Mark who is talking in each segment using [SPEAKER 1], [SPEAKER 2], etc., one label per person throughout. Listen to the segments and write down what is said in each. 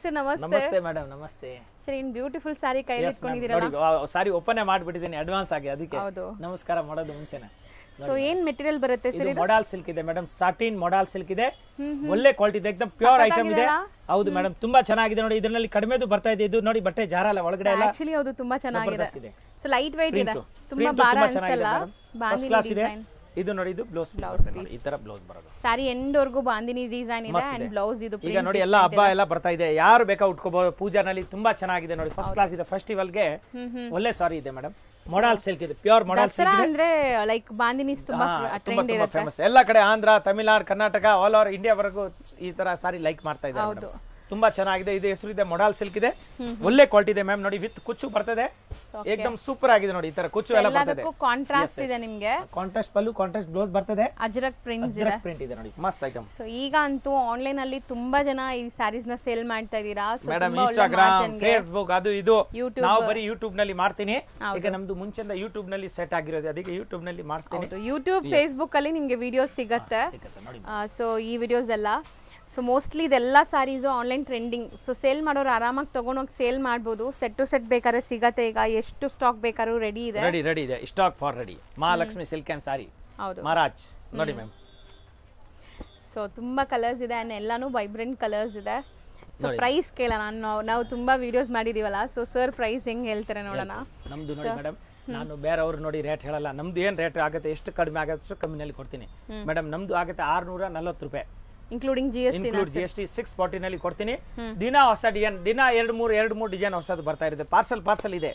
[SPEAKER 1] Sir ನಮಸ್ತೆ.
[SPEAKER 2] ನಮಸ್ತೆ madam, ನಮಸ್ತೆ.
[SPEAKER 1] ಸರ್ ಇನ್ ಬ್ಯೂಟಿಫುಲ್ ಸಾರಿ ಕೈಯಲ್ಲಿ ಇಟ್ಕೊಂಡಿದ್ದೀರಲ್ಲ.
[SPEAKER 2] ನೋಡಿ ಸಾರಿ ಓಪನ್ ಮಾಡ್ಬಿಟ್ಟಿದ್ದೀನಿ ಅಡ್ವಾನ್ಸ್ ಆಗಿ, ಅದಕ್ಕೆ ನಮಸ್ಕಾರ ಮಾಡೋದು ಮುಂಚೆನೆ.
[SPEAKER 1] ಸೊ ಏನ್ ಮೆಟೀರಿಯಲ್ ಬರುತ್ತೆ ಸರ್?
[SPEAKER 2] ಇದು ಮೊಡಲ್ ಸಿಲ್ಕ್ ಇದೆ ಮೇಡಮ್, ಸಾಟಿನ್ ಮೊಡಲ್ ಸಿಲ್ಕ್ ಇದೆ, ಒಳ್ಳೆ ಕ್ವಾಲಿಟಿ ಇದೆ, ಎಕ್ದಮ್ ಪ್ಯೂರ್ ಐಟಮ್ ಇದೆ. ಹೌದು ಮೇಡಮ್, ತುಂಬಾ ಚೆನ್ನಾಗಿದೆ ನೋಡಿ. ಇದರಲ್ಲಿ ಕಡಿಮೆದು ಬರ್ತಾ ಇದೆ, ಇದು ನೋಡಿ ಬಟ್ಟೆ ಜಾರಲ್ಲ ಒಳಗಡೆ ಎಲ್ಲ.
[SPEAKER 1] ಆಕ್ಚುಲಿ ಹೌದು ತುಂಬಾ ಚೆನ್ನಾಗಿದೆ. ಸೊ ಲೈಟ್ ವೈಟ್ ಇದೆ, ತುಂಬಾ ಭಾರ ಅನ್ಸಲ್ಲ.
[SPEAKER 2] ಫಸ್ಟ್ ಕ್ಲಾಸ್ ಇದೆ. ಇದು ನೋಡಿ, ಇದು ಬ್ಲೌಸ್ ನೋಡಿ, ಈ ತರ ಬ್ಲೌಸ್ ಬರೋದು.
[SPEAKER 1] ಸಾರಿ ಎಂಡ್ ವರ್ಗೂ ಬಾಂದಿನಿ ಡಿಸೈನ್ ಇದೆ ಅಂಡ್ ಬ್ಲೌಸ್ ಇದು.
[SPEAKER 2] ಈಗ ನೋಡಿ ಎಲ್ಲ ಹಬ್ಬ ಎಲ್ಲ ಬರ್ತಾ ಇದೆ, ಯಾರು ಬೇಕಾ ಉಟ್ಕೋಬಹುದು. ಪೂಜಾನಲ್ಲಿ ತುಂಬಾ ಚೆನ್ನಾಗಿದೆ ನೋಡಿ, ಫಸ್ಟ್ ಕ್ಲಾಸ್ ಇದೆ. ಫೆಸ್ಟಿವಲ್ ಗೆ ಒಳ್ಳೆ ಸಾರಿ ಇದೆ ಮೇಡಮ್. ಮೊಡಲ್ ಸಿಲ್ಕ್ ಇದೆ, ಪ್ಯೂರ್ ಮೊಡಲ್ ಸಿಲ್ಕ್ ಇದೆ.
[SPEAKER 1] ಅಂದ್ರೆ ಲೈಕ್ ಬಾಂದಿನಿ ತುಂಬಾ ಟ್ರೆಂಡ್ ಇದೆ,
[SPEAKER 2] ಫೇಮಸ್ ಎಲ್ಲ ಕಡೆ. Andhra, Tamil Nadu, Karnataka, all over India ವರೆಗೂ ಈ ತರ ಸಾರಿ ಲೈಕ್ ಮಾಡ್ತಾ ಇದ್ದಾರೆ. ತುಂಬಾ ಚೆನ್ನಾಗಿದೆ. ಇದು ಹೆಸರು ಇದೆ ಮೊಡಲ್ ಸಿಲ್ಕ್ ಇದೆ, ಒಳ್ಳೆ ಕ್ವಾಲಿಟಿ ಇದೆ ಮ್ಯಾಮ್. ನೋಡಿ ವಿತ್ ಕುಚ್ಚು ಬರ್ತದೆ, ಏಕದಮ್ ಸೂಪರ್ ಆಗಿದೆ ನೋಡಿ. ಈ ತರ ಕುಚ್ಚು ಎಲ್ಲ ಬರ್ತದೆ.
[SPEAKER 1] ಕಾಂಟ್ರಾಸ್ಟ್ ಇದೆ ನಿಮಗೆ,
[SPEAKER 2] ಕಾಂಟ್ರಾಸ್ಟ್ ಪಲ್ಲು, ಕಾಂಟ್ರಾಸ್ಟ್ ಬ್ಲೌಸ್ ಬರ್ತದೆ.
[SPEAKER 1] ಅಜ್ರಕ್ ಪ್ರಿಂಟ್ಸ್
[SPEAKER 2] ಇದೆ ನೋಡಿ, ಮಸ್ತ್ ಐಟಮ್.
[SPEAKER 1] ಸೊ ಈಗ ಅಂತೂ ಆನ್ಲೈನ್ ಅಲ್ಲಿ ತುಂಬಾ ಜನ ಈ ಸ್ಯಾರೀಸ್ ನ ಸೇಲ್ ಮಾಡ್ತಾ ಇದೀರಾ.
[SPEAKER 2] ಮೇಡಮ್ ಇನ್ಸ್ಟಾಗ್ರಾಮ್, ಫೇಸ್ಬುಕ್, ಅದು ಇದು ನಾವು ಬರೀ ಯೂಟ್ಯೂಬ್ ನಲ್ಲಿ ಮಾಡ್ತೀನಿ. ಈಗ ನಮ್ದು ಮುಂಚೆಯಿಂದ ಯೂಟ್ಯೂಬ್ ನಲ್ಲಿ ಸೆಟ್ ಆಗಿರೋದು, ಅದಕ್ಕೆ ಯೂಟ್ಯೂಬ್ ನಲ್ಲಿ ಮಾಡ್ತೀನಿ.
[SPEAKER 1] ಯೂಟ್ಯೂಬ್, ಫೇಸ್ಬುಕ್ ಅಲ್ಲಿ ನಿಮ್ಗೆ ವಿಡಿಯೋಸ್ ಸಿಗುತ್ತೆ. ಸೊ ಈ ವಿಡಿಯೋಸ್ ಎಲ್ಲ ಸೊ ಮೋಸ್ಟ್ಲಿ ಇದೆಲ್ಲ ಸಾರೀಸು ಆನ್ಲೈನ್ ಟ್ರೆಂಡಿಂಗ್. ಸೊ ಸೇಲ್ ಮಾಡೋರು ಆರಾಮಾಗಿ ತಗೊಂಡೋಗಿ ಸೇಲ್ ಮಾಡ್ಬೋದು. ಸೆಟ್ ಟು ಸೆಟ್ ಬೇಕಾದ್ರೆ ಸಿಗತ್ತೆ. ಈಗ ಎಷ್ಟು ಸ್ಟಾಕ್ ಬೇಕಾದ್ರೂ ರೆಡಿ ಇದೆ.
[SPEAKER 2] ರೆಡಿ ಇದೆ, stock for ready. Mahalakshmi silk and sari, ಹೌದು ಮಹಾರಾಜ್ ನೋಡಿ ಮ್ಯಾಮ್.
[SPEAKER 1] ಸೊ ತುಂಬಾ ಕಲರ್ಸ್ ಇದೆ ಅಂಡ್ ಎಲ್ಲಾನು ವೈಬ್ರೆಂಟ್ ಕಲರ್ಸ್ ಇದೆ. ಸೊ ಪ್ರೈಸ್ ಕೇಳೋಣ, ನಾವು ತುಂಬಾ ವಿಡಿಯೋಸ್ ಮಾಡಿದೀವಲ್ಲ. ಸೊ ಸರ್ ಪ್ರೈಸ್ ಹೆಂಗ್ ಹೇಳ್ತಾರೆ ನೋಡೋಣ.
[SPEAKER 2] ನಮ್ದು ನೋಡಿ ಮೇಡಮ್, ನಾನು ಬೇರೆಯವ್ರು ನೋಡಿ ರೇಟ್ ಹೇಳಲ್ಲ. ನಮ್ದು ಏನ್ ರೇಟ್ ಆಗುತ್ತೆ, ಎಷ್ಟು ಕಡಿಮೆ ಆಗುತ್ತೆ ಅಷ್ಟು ಕಮ್ಮಿನಲ್ಲಿ ಕೊಡ್ತೀನಿ ಮೇಡಮ್. ನಮ್ದು ಆಗುತ್ತೆ 640 ರೂಪಾಯಿ,
[SPEAKER 1] ಇನ್ಕ್ಲೂಡಿಂಗ್
[SPEAKER 2] GST 640 ನಲ್ಲಿ ಕೊಡ್ತೀನಿ. ದಿನ ಹೊಸ ಡಿಸೈನ್, ದಿನ 2-3 ಡಿಸೈನ್ ಹೊಸದು ಬರ್ತಾ ಇರುತ್ತೆ. ಪಾರ್ಸಲ್ ಇದೆ,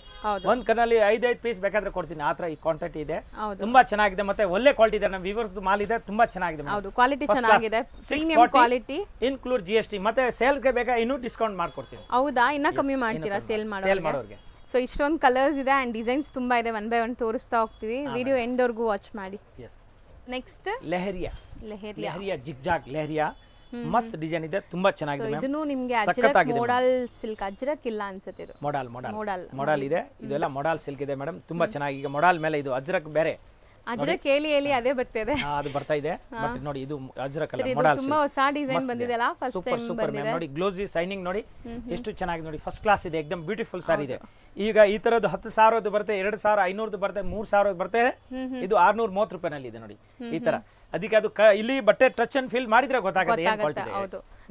[SPEAKER 2] ಒಂದ್ ಕನಲ್ಲಿ 5 ಪೀಸ್ ಬೇಕಾದ್ರೆ ಕೊಡ್ತೀನಿ. ಆತರ ಈ ಕ್ವಾಂಟಿಟಿ ಇದೆ, ತುಂಬಾ ಚೆನ್ನಾಗಿದೆ. ಮತ್ತೆ ಒಳ್ಳೆ ಕ್ವಾಲಿಟಿ ಇದೆ. ನಮ್ಮ ವ್ಯೂವರ್ಸ್ ಮಾಲ್ ಇದೆ, ತುಂಬಾ ಚೆನ್ನಾಗಿದೆ.
[SPEAKER 1] ಕ್ವಾಲಿಟಿ ಚೆನ್ನಾಗಿದೆ, ಪ್ರೀಮಿಯಂ ಕ್ವಾಲಿಟಿ,
[SPEAKER 2] ಇನ್ಕ್ಲೂಡ್ GST. ಮತ್ತೆ ಸೇಲ್ ಗೆ ಬೇಕಾ ಇನ್ನೂ ಡಿಸ್ಕೌಂಟ್ ಮಾಡ್ಕೊಡ್ತೀನಿ.
[SPEAKER 1] ಹೌದಾ, ಇನ್ನ ಕಮ್ಮಿ ಮಾಡ್ತೀರಾ ಸೇಲ್ ಮಾಡೋರಿಗೆ? ಸೊ ಇಷ್ಟೊಂದು ಕಲರ್ಸ್ ಇದೆ ಅಂಡ್ ಡಿಸೈನ್ಸ್ ತುಂಬಾ ಇದೆ. 1 by 1 ತೋರಿಸ್ತಾ ಹೋಗ್ತೀವಿ. ವಿಡಿಯೋ ಎಂಡ್ ವರ್ಗೂ ವಾಚ್ ಮಾಡಿ. ನೆಕ್ಸ್ಟ್
[SPEAKER 2] ಲೆಹರಿಯಾ ಜಿಗ್ಜಾಗ್ ಲೆಹರಿಯಾ, ಮಸ್ತ್ ಡಿಸೈನ್ ಇದೆ, ತುಂಬಾ ಚೆನ್ನಾಗಿದೆ.
[SPEAKER 1] ಇದನ್ನು ನಿಮಗೆ ಅಜ್ರಕ್ ಮೊಡಲ್ ಸಿಲ್ಕ್, ಅಜ್ರಕ್ ಇಲ್ಲ ಅನ್ಸುತ್ತೆ. ಇದು
[SPEAKER 2] ಮೊಡಲ್ ಇದೆ. ಇದೆಲ್ಲ ಮೊಡಲ್ ಸಿಲ್ಕ್ ಇದೆ ಮೇಡಮ್, ತುಂಬಾ ಚೆನ್ನಾಗಿ. ಈಗ ಮೊಡಲ್ ಮೇಲೆ ಇದು ಅಜ್ರಕ್ ಬೇರೆ,
[SPEAKER 1] ಅಜ್ರಕ್ ಹೇಳಿ ಅದೇ ಬರ್ತಿದೆ,
[SPEAKER 2] ಅದು ಬರ್ತಾ ಇದೆ. ಬಟ್ ನೋಡಿ ಇದು ಅಜ್ರಕ್ ಅಲ್ಲ,
[SPEAKER 1] ಮೊಡಲ್ ತುಂಬಾ ಹೊಸ ಡಿಸೈನ್ ಬಂದಿದೆಲ್ಲ, ಫಸ್ಟ್ ಟೈಮ್ ಬಂದಿದೆ.
[SPEAKER 2] ನೋಡಿ ಗ್ಲೋಸಿ ಶೈನಿಂಗ್ ನೋಡಿ ಎಷ್ಟು ಚೆನ್ನಾಗಿದೆ ನೋಡಿ. ಫಸ್ಟ್ ಕ್ಲಾಸ್ ಇದೆ, ಎಕ್ದಮ್ ಬ್ಯೂಟಿಫುಲ್ ಸಾರಿ ಇದೆ. ಈಗ ಈ ತರದ್ದು 10,000 ಬರುತ್ತೆ, 2,500 ಬರುತ್ತೆ, 3,000 ಬರುತ್ತೆ. ಇದು 630 ರೂಪಾಯಿನಲ್ಲಿ ಇದೆ ನೋಡಿ ಈ ತರ. ಅದಕ್ಕೆ ಅದು ಇಲ್ಲಿ ಬಟ್ಟೆ ಟಚ್ ಅಂಡ್ ಫೀಲ್ ಮಾಡಿದ್ರೆ ಗೊತ್ತಾಗುತ್ತೆ ಏನ್ ಕ್ವಾಲಿಟಿ ಇದೆ.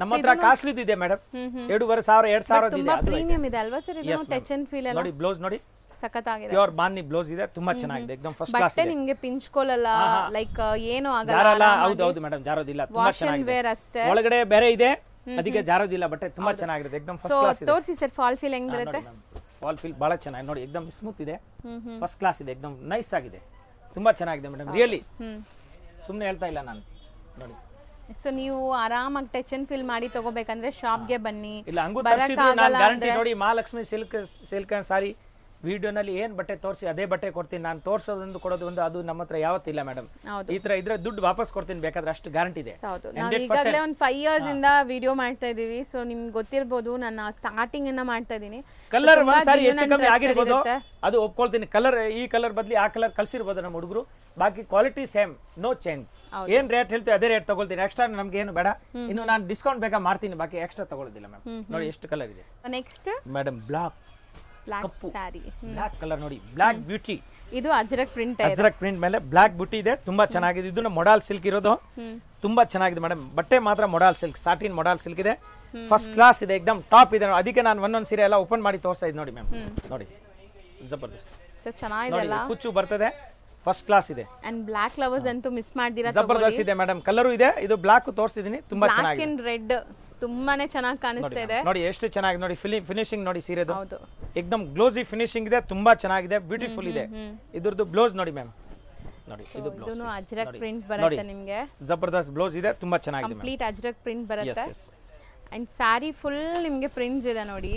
[SPEAKER 2] ನಮ್ಮ ಹತ್ರ ಕಾಸ್ಟ್ಲಿ ಇದೆ ಮೇಡಮ್, 2,500 2,000 ಇದೆ.
[SPEAKER 1] ಪ್ರೀಮಿಯಂ ಇದೆ ಅಲ್ವಾ ಸರ್ ಇದು? ಟಚ್ ಅಂಡ್ ಫೀಲ್
[SPEAKER 2] ನೋಡಿ, ಬ್ಲೌಸ್ ನೋಡಿ
[SPEAKER 1] ಸಖತ್ತಾಗಿದೆ,
[SPEAKER 2] ಪ್ಯೂರ್ ಬಾಂದಿ ಬ್ಲೌಸ್ ಇದೆ, ತುಂಬಾ ಚೆನ್ನಾಗಿದೆ, ಎಕ್ದಮ್ ಫಸ್ಟ್ ಕ್ಲಾಸ್ ಇದೆ.
[SPEAKER 1] ಬಟ್ಟೆ ನಿಮಗೆ ಪಿಂಚ್ಕೊಳ್ಳಲ್ಲ, ಲೈಕ್ ಏನು ಆಗಲ್ಲ,
[SPEAKER 2] ಜಾರಲ್ಲ. ಹೌದು ಮೇಡಮ್, ಜಾರೋದಿಲ್ಲ, ತುಂಬಾ ಚೆನ್ನಾಗಿದೆ. ಒಳಗಡೆ ಬೇರೆ ಇದೆ, ಅದಕ್ಕೆ ಜಾರೋದಿಲ್ಲ. ಬಟ್ಟೆ ತುಂಬಾ ಚೆನ್ನಾಗಿದೆ, ಎಕ್ದಮ್ ಫಸ್ಟ್ ಕ್ಲಾಸ್ ಇದೆ.
[SPEAKER 1] ತೋರಿಸಿ ಸರ್ ಫಾಲ್ ಫೀಲ್ ಹೆಂಗ್ ಬರುತ್ತೆ.
[SPEAKER 2] ಫಾಲ್ ಫೀಲ್ ಬಹಳ ಚೆನ್ನಾಗಿದೆ ನೋಡಿ, ಎಕ್ದಮ್ ಸ್ಮೂತ್ ಇದೆ, ಫಸ್ಟ್ ಕ್ಲಾಸ್ ಇದೆ, ಎಕ್ದಮ್ ನೈಸ್ ಆಗಿದೆ, ತುಂಬಾ ಚೆನ್ನಾಗಿದೆ ಮೇಡಮ್. ರಿಯಲಿ ಸುಮ್ಮನೆ ಹೇಳ್ತಾ ಇಲ್ಲ ನಾನು ನೋಡಿ.
[SPEAKER 1] ಸೊ ನೀವು ಆರಾಮಾಗಿ ಟಚ್ ಅಂಡ್ ಫೀಲ್ ಮಾಡಿ ತಗೋಬೇಕಂದ್ರೆ ಶಾಪ್ಗೆ ಬನ್ನಿ.
[SPEAKER 2] ಇಲ್ಲ ಹಂಗೂ ತರಿಸಿದ್ರು ನಾನು ಗ್ಯಾರಂಟಿ ನೋಡಿ. ಮಹಾಲಕ್ಷ್ಮಿ ಸಿಲ್ಕ್ ಸಾರಿ ವಿಡಿಯೋನಲ್ಲಿ ಏನ್ ಬಟ್ಟೆ ತೋರಿಸಿ ಅದೇ ಬಟ್ಟೆ ಕೊಡ್ತೀನಿ ನಾನು. ತೋರ್ಸೋದೊಂದು ಕೊಡೋದು ಅದು ನಮ್ಮ ಹತ್ರ ಯಾವತ್ತಿಲ್ಲ ಮೇಡಮ್. ಈ ತರ ಇದ್ರೆ ದುಡ್ಡು ವಾಪಸ್ ಕೊಡ್ತೀನಿ ಬೇಕಾದ್ರೆ, ಅಷ್ಟು ಗ್ಯಾರಂಟಿ ಇದೆ.
[SPEAKER 1] ಈಗಾಗಲೇ ಒಂದು 5 years ಇಂದ ವಿಡಿಯೋ ಮಾಡ್ತಾ ಇದೀವಿ. ಸೊ ನಿಮ್ಗೆ ಗೊತ್ತಿರಬಹುದು, ನಾನು ಸ್ಟಾರ್ಟಿಂಗ್ ಇಂದ ಮಾಡ್ತಾ ಇದೀನಿ.
[SPEAKER 2] ಕಲರ್ ಒಂದ್ ಸಾರಿ ಹೆಚ್ಚು ಕಮ್ಮಿ ಆಗಿರ್ಬೋದು, ಅದು ಒಪ್ಕೊಳ್ತೀನಿ. ಕಲರ್ ಈ ಕಲರ್ ಬದ್ಲಿ ಆ ಕಲರ್ ಕಳ್ಸಿರ್ಬೋದು ನಮ್ಮ ಹುಡುಗರು. ಬಾಕಿ ಕ್ವಾಲಿಟಿ ಸೇಮ್, ನೋ ಚೇಂಜ್. ಏನ್ ರೇಟ್ ಹೇಳ್ತೀವಿ ಅದೇ ರೇಟ್ ತಗೊಳ್ತೀನಿ. ಎಕ್ಸ್ಟ್ರಾ ನಮ್ಗೆ ಏನು ಬೇಡ. ಇನ್ನು ನಾನು ಡಿಸ್ಕೌಂಟ್ ಬೇಕಾ ಮಾಡ್ತೀನಿ, ಬಾಕಿ ಎಕ್ಸ್ಟ್ರಾ ತಗೊಳ್ಳೋದಿಲ್ಲ ಮ್ಯಾಮ್. ನೋಡಿ ಎಷ್ಟು ಕಲರ್ ಇದೆ.
[SPEAKER 1] ನೆಕ್ಸ್ಟ್
[SPEAKER 2] ಮೇಡಮ್ ಬ್ಲಾಕ್
[SPEAKER 1] ಸಾರಿ,
[SPEAKER 2] ಬ್ಲಾಕ್ ಕಲರ್ ನೋಡಿ, ಬ್ಲಾಕ್ ಬ್ಯೂಟಿ.
[SPEAKER 1] ಇದು ಅಜ್ರಕ್ ಪ್ರಿಂಟ್,
[SPEAKER 2] ಅಜ್ರಕ್ ಪ್ರಿಂಟ್ ಮೇಲೆ ಬ್ಲಾಕ್ ಬ್ಯೂಟಿ ಇದೆ, ತುಂಬಾ ಚೆನ್ನಾಗಿದೆ. ಇದು ಮೊಡಲ್ ಸಿಲ್ಕ್ ಇರೋದು, ತುಂಬಾ ಚೆನ್ನಾಗಿದೆ ಮೇಡಮ್. ಬಟ್ಟೆ ಮಾತ್ರ modal silk, satin modal silk ಇದೆ, ಫಸ್ಟ್ ಕ್ಲಾಸ್ ಇದೆ, ಎಕ್ದಮ್ ಟಾಪ್ ಇದೆ. ಅದಕ್ಕೆ ನಾನು ಒಂದೊಂದು ಸೀರೆ ಎಲ್ಲ ಓಪನ್ ಮಾಡಿ ತೋರಿಸ್ತಾ ಇದ್ದೀನಿ ನೋಡಿ ಮ್ಯಾಮ್. ನೋಡಿ ಜಬರ್ದಸ್ತ್,
[SPEAKER 1] ಸೊ ಚೆನ್ನಾಗಿದೆ,
[SPEAKER 2] ಕುಚ್ಚು ಬರ್ತದೆ, ಫಸ್ಟ್ ಕ್ಲಾಸ್ ಇದೆ.
[SPEAKER 1] ಅಂಡ್ ಬ್ಲಾಕ್ ಲವರ್ಸ್ ಅಂತೂ ಮಿಸ್ ಮಾಡ್ದಿರಾ,
[SPEAKER 2] ಜಬರ್ದಸ್ತ್ ಇದೆ ಮೇಡಮ್. ಕಲರ್ ಇದೆ, ಇದು ಬ್ಲಾಕ್ ತೋರಿಸಿದೀನಿ, ತುಂಬಾ ಚೆನ್ನಾಗಿದೆ.
[SPEAKER 1] ಬ್ಲಾಕ್ ಅಂಡ್ ರೆಡ್ ತುಂಬಾನೇ ಚೆನ್ನಾಗಿ ಕಾಣಿಸ್ತಾ ಇದೆ
[SPEAKER 2] ನೋಡಿ, ಎಷ್ಟು ಚೆನ್ನಾಗಿದೆ ನೋಡಿ. ಫಿನಿಶಿಂಗ್ ನೋಡಿ ಸೀರೆದು, ಎಕ್ದಮ್ ಗ್ಲೋಸಿ ಫಿನಿಶಿಂಗ್ ಇದೆ, ತುಂಬಾ ಚೆನ್ನಾಗಿದೆ, ಬ್ಯೂಟಿಫುಲ್ ಇದೆ. ಇದ್ರದ್ದು ಬ್ಲೌಸ್ ನೋಡಿ ಮ್ಯಾಮ್, ನೋಡಿ ಇದು ಬ್ಲೌಸ್,
[SPEAKER 1] ಇದು ಅಜ್ರಕ್ ಪ್ರಿಂಟ್ ಬರುತ್ತೆ ನಿಮಗೆ.
[SPEAKER 2] ಜಬರ್ದಸ್ತ್ ಬ್ಲೌಸ್ ಇದೆ, ತುಂಬಾ ಚೆನ್ನಾಗಿದೆ,
[SPEAKER 1] ಕಂಪ್ಲೀಟ್ ಅಜ್ರಕ್ ಪ್ರಿಂಟ್ ಬರುತ್ತೆ. ಅಂಡ್ ಸ್ಯಾರಿ ಫುಲ್ ನಿಮಗೆ ಪ್ರಿಂಟ್ಸ್ ಇದೆ ನೋಡಿ.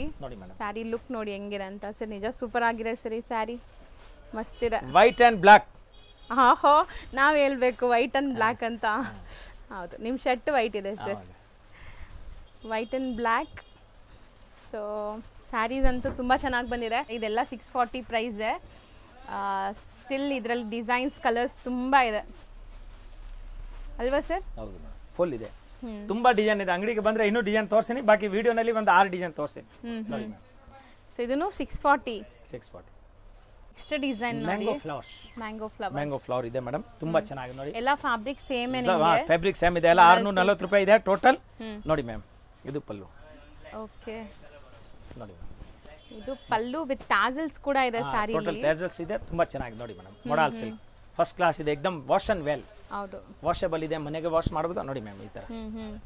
[SPEAKER 1] ಸ್ಯಾರಿ ಲುಕ್ ನೋಡಿ ಹೆಂಗಿದೆ ಅಂತ. ಸರ್ ನಿಜ ಸೂಪರ್ ಆಗಿದೆ ಸರಿ ಸ್ಯಾರಿ, ಮಸ್ತ್ ಇದೆ.
[SPEAKER 2] ವೈಟ್ ಅಂಡ್ ಬ್ಲಾಕ್,
[SPEAKER 1] ಹೋ ನಾವ್ ಹೇಳ್ಬೇಕು ವೈಟ್ ಅಂಡ್ ಬ್ಲಾಕ್ ಅಂತ. ಹೌದು, ನಿಮ್ ಶರ್ಟ್ ವೈಟ್ ಇದೆ sir, white and black. So saris ಅಂತೂ ತುಂಬ ಚೆನ್ನಾಗಿ ಬಂದಿದೆ. ಇದೆಲ್ಲ 640 ಪ್ರೈಸ್. ಸ್ಟಿಲ್ ಇದರಲ್ಲಿ ಡಿಸೈನ್ಸ್ ಕಲರ್ಸ್ ತುಂಬ ಇದೆ ಅಲ್ವಾ ಸರ್?
[SPEAKER 2] ಹೌದು, ಫುಲ್ ಇದೆ. ತುಂಬಾ ಡಿಸೈನ್ ಇದೆ. ಅಂಗಡಿಗೆ ಬಂದ್ರೆ ಇನ್ನೂ ಡಿಸೈನ್ ತೋರಿಸ್ತೀನಿ, ಬಾಕಿ ವಿಡಿಯೋನಲ್ಲಿ ಒಂದು 6 ಡಿಸೈನ್ ತೋರಿಸ್ತೀನಿ ನೋಡಿ ಮ್ಯಾಮ್.
[SPEAKER 1] ಸೊ ಇದನ್ನು 640.
[SPEAKER 2] 640
[SPEAKER 1] ನೆಕ್ಸ್ಟ್ ಡಿಸೈನ್ ನೋಡಿ,
[SPEAKER 2] ಮ್ಯಾಂಗೋ ಫ್ಲವರ್ಸ್. ಮ್ಯಾಂಗೋ ಫ್ಲವರ್ ಇದೆ ಮೇಡಮ್, ತುಂಬಾ ಚೆನ್ನಾಗಿದೆ ನೋಡಿ.
[SPEAKER 1] ಎಲ್ಲ ಫ್ಯಾಬ್ರಿಕ್ ಸೇಮ್
[SPEAKER 2] ಫ್ಯಾಬ್ರಿಕ್ ಸೇಮ್ ಇದೆ, ಎಲ್ಲ 640 ರೂಪಾಯಿ ಇದೆ ಟೋಟಲ್ ನೋಡಿ ಮ್ಯಾಮ್. ಇದು ಪಲ್ಲು.
[SPEAKER 1] ಓಕೆ
[SPEAKER 2] ನೋಡಿ
[SPEAKER 1] ಇದು ಪಲ್ಲು ವಿತ್ ಟ್ಯಾಸಲ್ಸ್ ಕೂಡ ಇದೆ ಸಾರಿ.
[SPEAKER 2] ಟೋಟಲ್ ಟ್ಯಾಸಲ್ಸ್ ಇದೆ, ತುಂಬಾ ಚೆನ್ನಾಗಿದೆ ನೋಡಿ madam. Modal silk first class ಇದೆ, ಎಕ್ದಮ್ ವಾಶ್ ಅಂಡ್ ವೆಲ್.
[SPEAKER 1] ಹೌದು,
[SPEAKER 2] ವಾಷಬಲ್ ಇದೆ, ಮನೆಗೆ ವಾಶ್ ಮಾಡಬಹುದು ನೋಡಿ ಮ್ಯಾಮ್. ಈ ತರ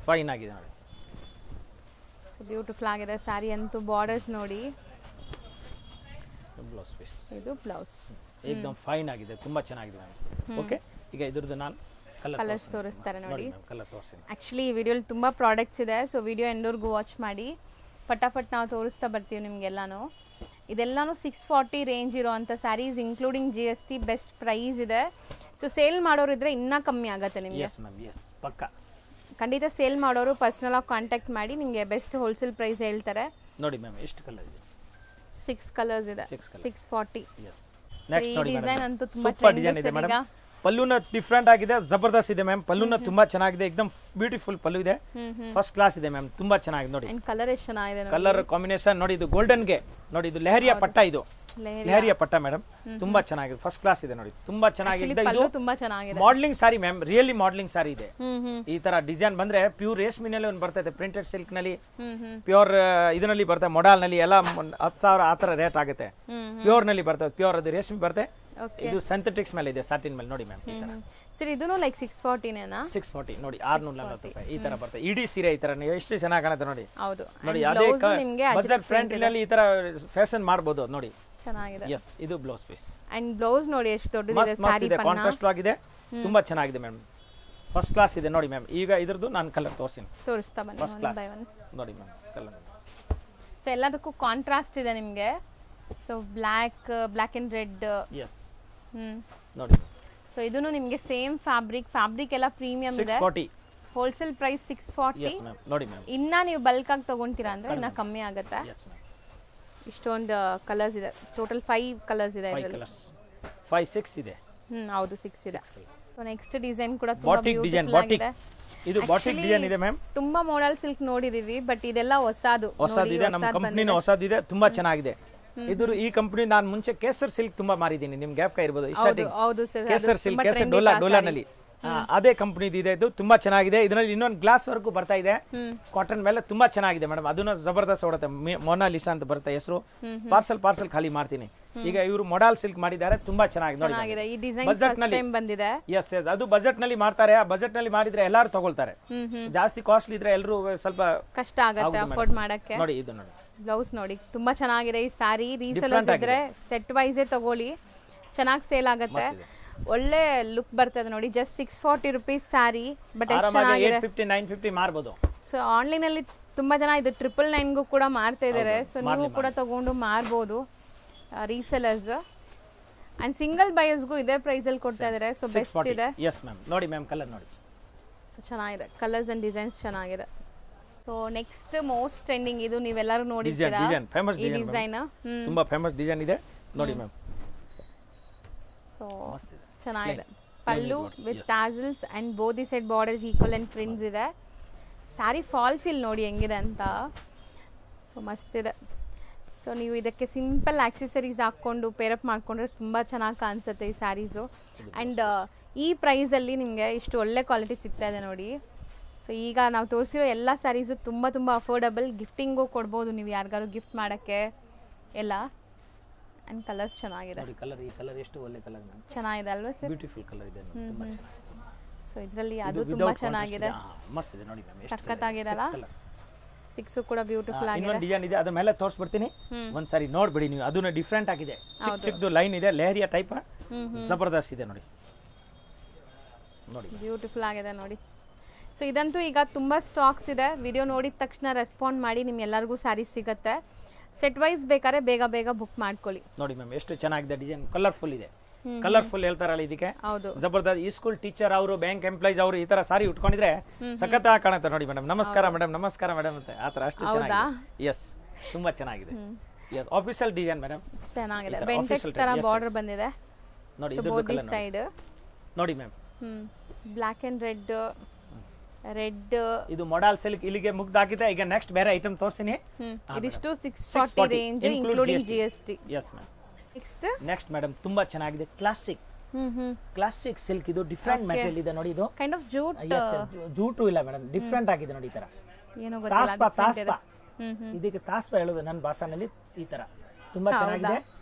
[SPEAKER 2] ಫೈನ್ ಆಗಿದೆ ನೋಡಿ,
[SPEAKER 1] ಬ್ಯೂಟಿಫುಲ್ ಆಗಿದೆ ಸಾರಿ ಅಂತೂ. ಬಾರ್ಡರ್ಸ್ ನೋಡಿ,
[SPEAKER 2] ಬ್ಲೌಸ್ ಪೀಸ್.
[SPEAKER 1] ಇದು ಬ್ಲೌಸ್
[SPEAKER 2] ಎಕ್ದಮ್ ಫೈನ್ ಆಗಿದೆ, ತುಂಬಾ ಚೆನ್ನಾಗಿದೆ ಮ್ಯಾಮ್. ಓಕೆ, ಈಗ ಇದ್ರದ್ದು ನಾನು
[SPEAKER 1] ಕಲರ್ಸ್ ತೋರಿಸ್ತಾರೆ ನೋಡಿ.
[SPEAKER 2] ಕಲರ್ ತೋರಿಸ್ತೀನಿ.
[SPEAKER 1] ಆಕ್ಚುಲಿ ಈ ವಿಡಿಯೋಲಿ ತುಂಬಾ ಪ್ರಾಡಕ್ಟ್ಸ್ ಇದೆ, ಸೊ ವಿಡಿಯೋ ಎಂಡೋರ್ಗೂ ವಾಚ್ ಮಾಡಿ. ಫಟಾಫಟ್ ನಾವು ತೋರಿಸ್ತಾ ಬರ್ತೀವಿ ನಿಮ್ಗೆಲ್ಲಾನು. ಇದೆಲ್ಲಾನು 640 ರೇಂಜ್ ಇರೋವಂಥ saris, including GST. Best price ಇದೆ. ಸೊ ಸೇಲ್ ಮಾಡೋರು ಇದ್ರೆ ಇನ್ನೂ ಕಮ್ಮಿ ಆಗುತ್ತೆ ನಿಮಗೆ.
[SPEAKER 2] ಪಕ್ಕಾ
[SPEAKER 1] ಖಂಡಿತ ಸೇಲ್ ಮಾಡೋರು ಪರ್ಸನಲ್ ಆಗಿ ಕಾಂಟ್ಯಾಕ್ಟ್ ಮಾಡಿ ನಿಮಗೆ ಬೆಸ್ಟ್ ಹೋಲ್ಸೇಲ್ ಪ್ರೈಸ್ ಹೇಳ್ತಾರೆ
[SPEAKER 2] ನೋಡಿ ಮ್ಯಾಮ್. ಎಷ್ಟು ಕಲರ್ ಇದೆ?
[SPEAKER 1] 6 ಕಲರ್ಸ್ ಇದೆ. 640.
[SPEAKER 2] ನೆಕ್ಸ್ಟ್ ನೋಡಿ
[SPEAKER 1] ಡಿಸೈನ್ ಅಂತೂ ತುಂಬಾ
[SPEAKER 2] ಸೂಪರ್ ಡಿಸೈನ್ ಇದೆ ಮೇಡಮ್. ಪಲ್ಲುನ ಡಿಫ್ರೆಂಟ್ ಆಗಿದೆ, ಜಬರ್ದಸ್ತ್ ಇದೆ ಮ್ಯಾಮ್. ಪಲ್ಲುನ ತುಂಬಾ ಚೆನ್ನಾಗಿದೆ, ಎಕ್ದಮ್ ಬ್ಯೂಟಿಫುಲ್ ಪಲ್ಲು ಇದೆ, ಫಸ್ಟ್ ಕ್ಲಾಸ್ ಇದೆ ಮ್ಯಾಮ್. ತುಂಬಾ ಚೆನ್ನಾಗಿದೆ ನೋಡಿ.
[SPEAKER 1] ಕಲರ್ ಎಷ್ಟು ಚೆನ್ನಾಗಿದೆ,
[SPEAKER 2] ಕಲರ್ ಕಾಂಬಿನೇಷನ್ ನೋಡಿ. ಇದು ಗೋಲ್ಡನ್ ಗೆ ನೋಡಿ, ಇದು ಲೆಹರಿಯಾ ಪಟ್ಟ. ಇದು ಲೆಹರಿಯಾ ಪಟ್ಟ ಮೇಡಮ್, ತುಂಬಾ ಚೆನ್ನಾಗಿದೆ, ಫಸ್ಟ್ ಕ್ಲಾಸ್ ಇದೆ ನೋಡಿ. ತುಂಬಾ ಚೆನ್ನಾಗಿದೆ. ಇದು
[SPEAKER 1] ತುಂಬಾ ಚೆನ್ನಾಗಿದೆ,
[SPEAKER 2] modelling sari ma'am, really modelling sari ಇದೆ. ಈ ತರ ಡಿಸೈನ್ ಬಂದ್ರೆ ಪ್ಯೂರ್ ರೇಷ್ಮಿನಲ್ಲಿ ಒಂದು ಬರ್ತೈತೆ, ಪ್ರಿಂಟೆಡ್ ಸಿಲ್ಕ್ ನಲ್ಲಿ, ಪ್ಯೂರ್ ಇದರಲ್ಲಿ ಬರ್ತದೆ, ಮೊಡಲ್ ನಲ್ಲಿ ಎಲ್ಲ 10,000 ಆ ತರ ರೇಟ್ ಆಗುತ್ತೆ. ಪ್ಯೂರ್ ನಲ್ಲಿ ಬರ್ತದೆ, ಪ್ಯೂರ್ ಅದು ರೇಷ್ಮೆ ಬರ್ತದೆ. ಇದು ಸಿಂಥೆಟಿಕ್ಸ್ ಮೇಲೆ ಇದೆ, ಸಾಟಿನ್ ಮೇಲೆ ನೋಡಿ ಮ್ಯಾಮ್. ಈ ತರ
[SPEAKER 1] ಸರ್ ಇದೂನು ಲೈಕ್ 640 ನೇನಾ?
[SPEAKER 2] 640 ನೋಡಿ, 640 ರೂಪಾಯಿ ಈ ತರ ಬರ್ತದೆ. ಇಡೀ ಸೀರೆ ಈ ತರ ಎಷ್ಟು ಚೆನ್ನಾಗಿ ಕಾಣುತ್ತೆ ನೋಡಿ.
[SPEAKER 1] ಹೌದು
[SPEAKER 2] ನೋಡಿ, ಅದೇ ಬಜೆಟ್ ಫ್ರಂಟ್ ನಲ್ಲಿ ಈ ತರ ಫ್ಯಾಷನ್ ಮಾಡಬಹುದು ನೋಡಿ.
[SPEAKER 1] ಚೆನ್ನಾಗಿದೆ.
[SPEAKER 2] ಎಸ್, ಇದು ಬ್ಲೌಸ್ ಪೀಸ್.
[SPEAKER 1] ಅಂಡ್ ಬ್ಲೌಸ್ ನೋಡಿ ಎಷ್ಟು ದೊಡ್ಡದಿದೆ, ಸಾರಿ ಪನ್ನ
[SPEAKER 2] ಕಾಂಟ್ರಾಸ್ಟ್ ಆಗಿದೆ, ತುಂಬಾ ಚೆನ್ನಾಗಿದೆ ಮ್ಯಾಮ್. ಫಸ್ಟ್ ಕ್ಲಾಸ್ ಇದೆ ನೋಡಿ ಮ್ಯಾಮ್. ಈಗ ಇದ್ರದ್ದು ನಾನು ಕಲರ್
[SPEAKER 1] ತೋರಿಸ್ತಾ ಬನ್ನಿ
[SPEAKER 2] ಫಸ್ಟ್ ಕ್ಲಾಸ್ ನೋಡಿ ಮ್ಯಾಮ್. ಕಲರ್
[SPEAKER 1] ಸೊ ಎಲ್ಲದಕ್ಕೂ ಕಾಂಟ್ರಾಸ್ಟ್ ಇದೆ ನಿಮಗೆ. So black and red.
[SPEAKER 2] Yes ನೋಡಿ.
[SPEAKER 1] ಸೊ ಇದೂನು ನಿಮಗೆ ಸೇಮ್ ಫ್ಯಾಬ್ರಿಕ್ ಎಲ್ಲ ಪ್ರೀಮಿಯಂ ಇದೆ.
[SPEAKER 2] 640
[SPEAKER 1] ಹೋಲ್ಸೇಲ್ ಪ್ರೈಸ್ 640.
[SPEAKER 2] ಎಸ್ ಮ್ಯಾಮ್ ನೋಡಿ ಮ್ಯಾಮ್.
[SPEAKER 1] ಇನ್ನ ನೀವು ಬಲ್ಕ್ ಆಗಿ ತಗೊಂತೀರಾ ಅಂದ್ರೆ ಇನ್ನ ಕಮ್ಮಿ ಆಗುತ್ತೆ.
[SPEAKER 2] Yes ma'am.
[SPEAKER 1] ಇಷ್ಟೊಂದು ಕಲರ್ಸ್ ಇದೆ, ಟೋಟಲ್ 5 ಕಲರ್ಸ್ ಇದೆ ಇದರಲ್ಲಿ.
[SPEAKER 2] 5 6 ಇದೆ.
[SPEAKER 1] ಹೌದು 6 ಇದೆ. ಸೊ ನೆಕ್ಸ್ಟ್ ಡಿಸೈನ್ ಕೂಡ ತುಂಬಾ ಬ್ಯೂಟಿಫುಲ್ ಆಗಿದೆ.
[SPEAKER 2] ಇದು ಬಾಟಿಕ್ ಡಿಸೈನ್ ಇದೆ ಮ್ಯಾಮ್.
[SPEAKER 1] ತುಂಬಾ ಮಾಡೆಲ್ ಸಿಲ್ಕ್ ನೋಡಿದೀವಿ, ಬಟ್ ಇದೆಲ್ಲ ಹೊಸದಿದೆ,
[SPEAKER 2] ನಮ್ಮ ಕಂಪನಿನ ಹೊಸದಿದೆ, ತುಂಬಾ ಚೆನ್ನಾಗಿದೆ. ಇದು ಈ ಕಂಪನಿ ನಾನು ಮುಂಚೆ ಕೇಸರ್ ಸಿಲ್ಕ್ ತುಂಬಾ ಮಾರಿದ್ದೀನಿ, ನಿಮ್ಗೆ ಗ್ಯಾಪ್ ಇರಬಹುದು. ಕೇಸರ್ ಸಿಲ್ಕ್, ಕೇಸರ್ ಡೋಲಾನಲ್ಲಿ ಅದೇ ಕಂಪನಿ ಇದೆ. ಇದು ತುಂಬಾ ಚೆನ್ನಾಗಿದೆ. ಇದರಲ್ಲಿ ಇನ್ನೊಂದು ಗ್ಲಾಸ್ ವರ್ಕ್ ಬರ್ತಾ ಇದೆ, ಕಾಟನ್ ಮೇಲೆ ತುಂಬಾ ಚೆನ್ನಾಗಿದೆ ಮೇಡಮ್. ಅದನ್ನ ಜಬರ್ದಸ್ತ್ ಹೊಡುತ್ತೆ. ಮೊನಾಲಿಸಾ ಅಂತ ಬರುತ್ತೆ ಹೆಸರು. ಪಾರ್ಸಲ್ ಖಾಲಿ ಮಾಡ್ತೀನಿ. ಈಗ ಇವರು ಮೊಡಲ್ ಸಿಲ್ಕ್ ಮಾಡಿದ್ದಾರೆ, ತುಂಬಾ ಚೆನ್ನಾಗಿದೆ ನೋಡಿ. ಬಜೆಟ್ ನಲ್ಲಿ
[SPEAKER 1] ಬಂದಿದೆ.
[SPEAKER 2] ಎಸ್ ಎಸ್, ಅದು ಬಜೆಟ್ ನಲ್ಲಿ ಮಾಡ್ತಾರೆ. ಆ ಬಜೆಟ್ ನಲ್ಲಿ ಮಾಡಿದ್ರೆ ಎಲ್ಲರೂ ತಗೊಳ್ತಾರೆ. ಜಾಸ್ತಿ ಕಾಸ್ಟ್ಲಿ ಇದ್ರೆ ಎಲ್ಲರೂ ಸ್ವಲ್ಪ
[SPEAKER 1] ಕಷ್ಟ ಆಗುತ್ತೆ ಅಫೋರ್ಡ್ ಮಾಡಕ್ಕೆ.
[SPEAKER 2] ನೋಡಿ ಇದು ನೋಡಿ,
[SPEAKER 1] ಬ್ಲೌಸ್ ನೋಡಿ, ತುಂಬಾ ಚೆನ್ನಾಗಿದೆ ಈ ಸಾರಿ. ರೀಸೆಲರ್ಸ್ ಇದ್ರೆ ಸೆಟ್ ವೈಸ್ ತಗೊಳ್ಳಿ, ಚೆನ್ನಾಗಿ ಸೇಲ್ ಆಗುತ್ತೆ. ಒಳ್ಳೆ ಲುಕ್ ಬರ್ತದೆ ನೋಡಿ. ಜಸ್ಟ್ 640 ರುಪೀಸ್ ಸ್ಯಾರಿ, ಬಟ್ ಎಷ್ಟು ಚೆನ್ನಾಗಿದೆ.
[SPEAKER 2] 850 950 ಮಾರಬಹುದು.
[SPEAKER 1] ಸೊ ಆನ್ಲೈನ್ ಅಲ್ಲಿ ತುಂಬಾ ಜನ ಇದು 999 ಕೂಡ ಮಾರ್ತಾ ಇದ್ದಾರೆ. ಸೊ ನೀವು ಕೂಡ ತಗೊಂಡು ಮಾರಬಹುದು ರೀಸೆಲರ್ಸ್. ಅಂಡ್ ಸಿಂಗಲ್ ಬಯರ್ಸ್ಗೂ ಇದೇ ಪ್ರೈಸ್ ಅಲ್ಲಿ ಕೊಡ್ತಾ ಇದ್ದಾರೆ. ಸೊ ಬೆಸ್ಟ್ ಇದೆ.
[SPEAKER 2] ಎಸ್ ಮ್ಯಾಮ್ ನೋಡಿ ಮ್ಯಾಮ್, ಕಲರ್ ನೋಡಿ.
[SPEAKER 1] ಸೊ ಚೆನ್ನಾಗಿದೆ, ಕಲರ್ಸ್ ಅಂಡ್ ಡಿಸೈನ್ಸ್ ಚೆನ್ನಾಗಿದೆ. ಸೊ ನೆಕ್ಸ್ಟ್ ಮೋಸ್ಟ್ ಟ್ರೆಂಡಿಂಗ್, ಇದು ನೀವೆಲ್ಲರೂ ನೋಡಿದ್ದೀರಾ,
[SPEAKER 2] ಡಿಸೈನ್ ಫೇಮಸ್ ಡಿಸೈನ್, ತುಂಬಾ ಫೇಮಸ್ ಡಿಸೈನ್ ಇದೆ ನೋಡಿ ಮ್ಯಾಮ್.
[SPEAKER 1] ಸೊ ಚೆನ್ನಾಗಿದೆ. Pallu with tassels and both side borders equal and prints ಇದೆ. ಸ್ಯಾರಿ ಫಾಲ್ ಫೀಲ್ ನೋಡಿ ಹೆಂಗಿದೆ ಅಂತ. ಸೊ ಮಸ್ತ್ ಇದೆ. ಸೊ ನೀವು ಇದಕ್ಕೆ ಸಿಂಪಲ್ ಆಕ್ಸೆಸರೀಸ್ ಹಾಕ್ಕೊಂಡು ಪೇರಪ್ ಮಾಡ್ಕೊಂಡ್ರೆ ತುಂಬ ಚೆನ್ನಾಗಿ ಕಾಣಿಸುತ್ತೆ ಈ ಸ್ಯಾರೀಸು. ಆ್ಯಂಡ್ ಈ ಪ್ರೈಸಲ್ಲಿ ನಿಮಗೆ ಇಷ್ಟು ಒಳ್ಳೆ ಕ್ವಾಲಿಟಿ ಸಿಗ್ತಾ ಇದೆ ನೋಡಿ. ಸೊ ಈಗ ನಾವು ತೋರಿಸಿರೋ ಎಲ್ಲ ಸ್ಯಾರೀಸು ತುಂಬ ತುಂಬ ಅಫೋರ್ಡಬಲ್. ಗಿಫ್ಟಿಂಗು ಕೊಡ್ಬೋದು ನೀವು ಯಾರಿಗಾರು ಗಿಫ್ಟ್ ಮಾಡೋಕ್ಕೆ ಎಲ್ಲ. ಅಂಡ್ ಕಲರ್ಸ್ ಚೆನ್ನಾಗಿದೆ.
[SPEAKER 2] ಕಲರ್, ಈ ಕಲರ್ ಎಷ್ಟು ಒಳ್ಳೆ ಕಲರ್ ಮ್ಯಾಮ್,
[SPEAKER 1] ಚೆನ್ನಾಗಿದೆ ಅಲ್ವಾ ಸರ್?
[SPEAKER 2] ಬ್ಯೂಟಿಫುಲ್ ಕಲರ್ ಇದೆ, ತುಂಬಾ ಚೆನ್ನಾಗಿದೆ.
[SPEAKER 1] ಸೊ ಇದರಲ್ಲಿ ಅದು ತುಂಬಾ ಚೆನ್ನಾಗಿದೆ,
[SPEAKER 2] ಮಸ್ತ್ ಇದೆ ನೋಡಿ ಮ್ಯಾಮ್.
[SPEAKER 1] ಸಕ್ಕತ್ತಾಗಿರಲ್ಲ. 6 ಕೂಡ ಬ್ಯೂಟಿಫುಲ್ ಆಗಿದೆ.
[SPEAKER 2] ಇನ್ನೊಂದು ಡಿಸೈನ್ ಇದೆ, ಅದ್ರ ಮೇಲೆ ತೋರಿಸ್ಬಿಡ್ತೀನಿ, ಒಂದ್ಸರಿ ನೋಡ್ಬಿಡಿ ನೀವು. ಅದನ್ನ ಡಿಫ್ರೆಂಟ್ ಆಗಿದೆ, ಚಿಕ್ಕದು ಲೈನ್ ಇದೆ, ಲೆಹರಿಯಾ ಟೈಪ್, ಜಬರ್ದಸ್ತ್ ಇದೆ ನೋಡಿ.
[SPEAKER 1] ಬ್ಯೂಟಿಫುಲ್ ಆಗಿದೆ ನೋಡಿ. ಸೊ ಇದಂತೂ ಈಗ ತುಂಬಾ ಸ್ಟಾಕ್ಸ್ ಇದೆ. ವಿಡಿಯೋ ನೋಡಿದ ತಕ್ಷಣ ರೆಸ್ಪಾಂಡ್ ಮಾಡಿ, ನಿಮ್ಗೆಲ್ಲರಿಗೂ ಸ್ಯಾರೀಸ್ ಸಿಗುತ್ತೆ. ಸೆಟ್ ವೈಸ್ ಬೇಕಾದ್ರೆ ಬೇಗ ಬೇಗ ಬುಕ್ ಮಾಡ್ಕೊಳ್ಳಿ.
[SPEAKER 2] ನೋಡಿ ಮ್ಯಾಮ್ ಎಷ್ಟು ಚೆನ್ನಾಗಿದೆ ಡಿಸೈನ್, ಕಲರ್ಫುಲ್ ಇದೆ. ಕಲರ್ಫುಲ್ ಹೇಳ್ತಾರಲ್ಲ ಇದಕ್ಕೆ, ಜಬರ್ದಸ್ತ್. ಈ ಸ್ಕೂಲ್ ಟೀಚರ್ ಅವರು, ಬ್ಯಾಂಕ್ ಎಂಪ್ಲಾಯ್ಸ್ ಅವರು ಈ ತರ ಸಾರಿ ಉಟ್ಕೊಂಡಿದ್ರೆ ಸಖತ್ತಾಗಿ ಕಾಣುತ್ತೆ ನೋಡಿ ಮೇಡಮ್. ನಮಸ್ಕಾರ ಮೇಡಮ್, ನಮಸ್ಕಾರ ಮೇಡಮ್ ಅಂತ ಆ ತರ ಅಷ್ಟು ಚೆನ್ನಾಗಿದೆ. ಎಸ್, ತುಂಬಾ ಚೆನ್ನಾಗಿದೆ. ಎಸ್, ಆಫೀಷಿಯಲ್ ಡಿಸೈನ್ ಮೇಡಮ್,
[SPEAKER 1] ಚೆನ್ನಾಗಿದೆ. ಬೆಂಟೆಕ್ಸ್ ತರ ಬಾರ್ಡರ್ ಬಂದಿದೆ
[SPEAKER 2] ನೋಡಿ. ಇದು
[SPEAKER 1] ಬೋದಿ ಸೈಡ್
[SPEAKER 2] ನೋಡಿ ma'am,
[SPEAKER 1] black and red red.
[SPEAKER 2] ಇದು ಮೊಡಲ್ ಸಿಲ್ಕ್ ಇಲ್ಲಿಗೆ ಮುಗ್ದಾಗಿದೆ. ಈಗ ನೆಕ್ಸ್ಟ್ ಬೇರೆ ಐಟಮ್ ತೋರಿಸ್ತೀನಿ.
[SPEAKER 1] ಇದಿಷ್ಟು 640 range including GST.
[SPEAKER 2] Yes ma'am. Next madam ತುಂಬಾ ಚೆನ್ನಾಗಿದೆ ಕ್ಲಾಸಿಕ್. Classic silk. ಇದು ಡಿಫರೆಂಟ್ ಮೆಟೀರಿಯಲ್ ಇದೆ ನೋಡಿ. ಇದು
[SPEAKER 1] ಕೈಂಡ್ ಆಫ್ ಜೂಟ್.
[SPEAKER 2] ಜೂಟು ಇಲ್ಲ ಮೇಡಮ್, ಡಿಫರೆಂಟ್ ಆಗಿದೆ ನೋಡಿ. ಈ ತರ
[SPEAKER 1] ಏನೋ
[SPEAKER 2] ತಾಸ್ಪಾ ಇದಕ್ಕೆ ತಾಸ್ಪಾ ಹೇಳೋದು ನನ್ನ ಭಾಷೆನಲ್ಲಿ. ಈ ತರ ತುಂಬಾ ಚೆನ್ನಾಗಿದೆ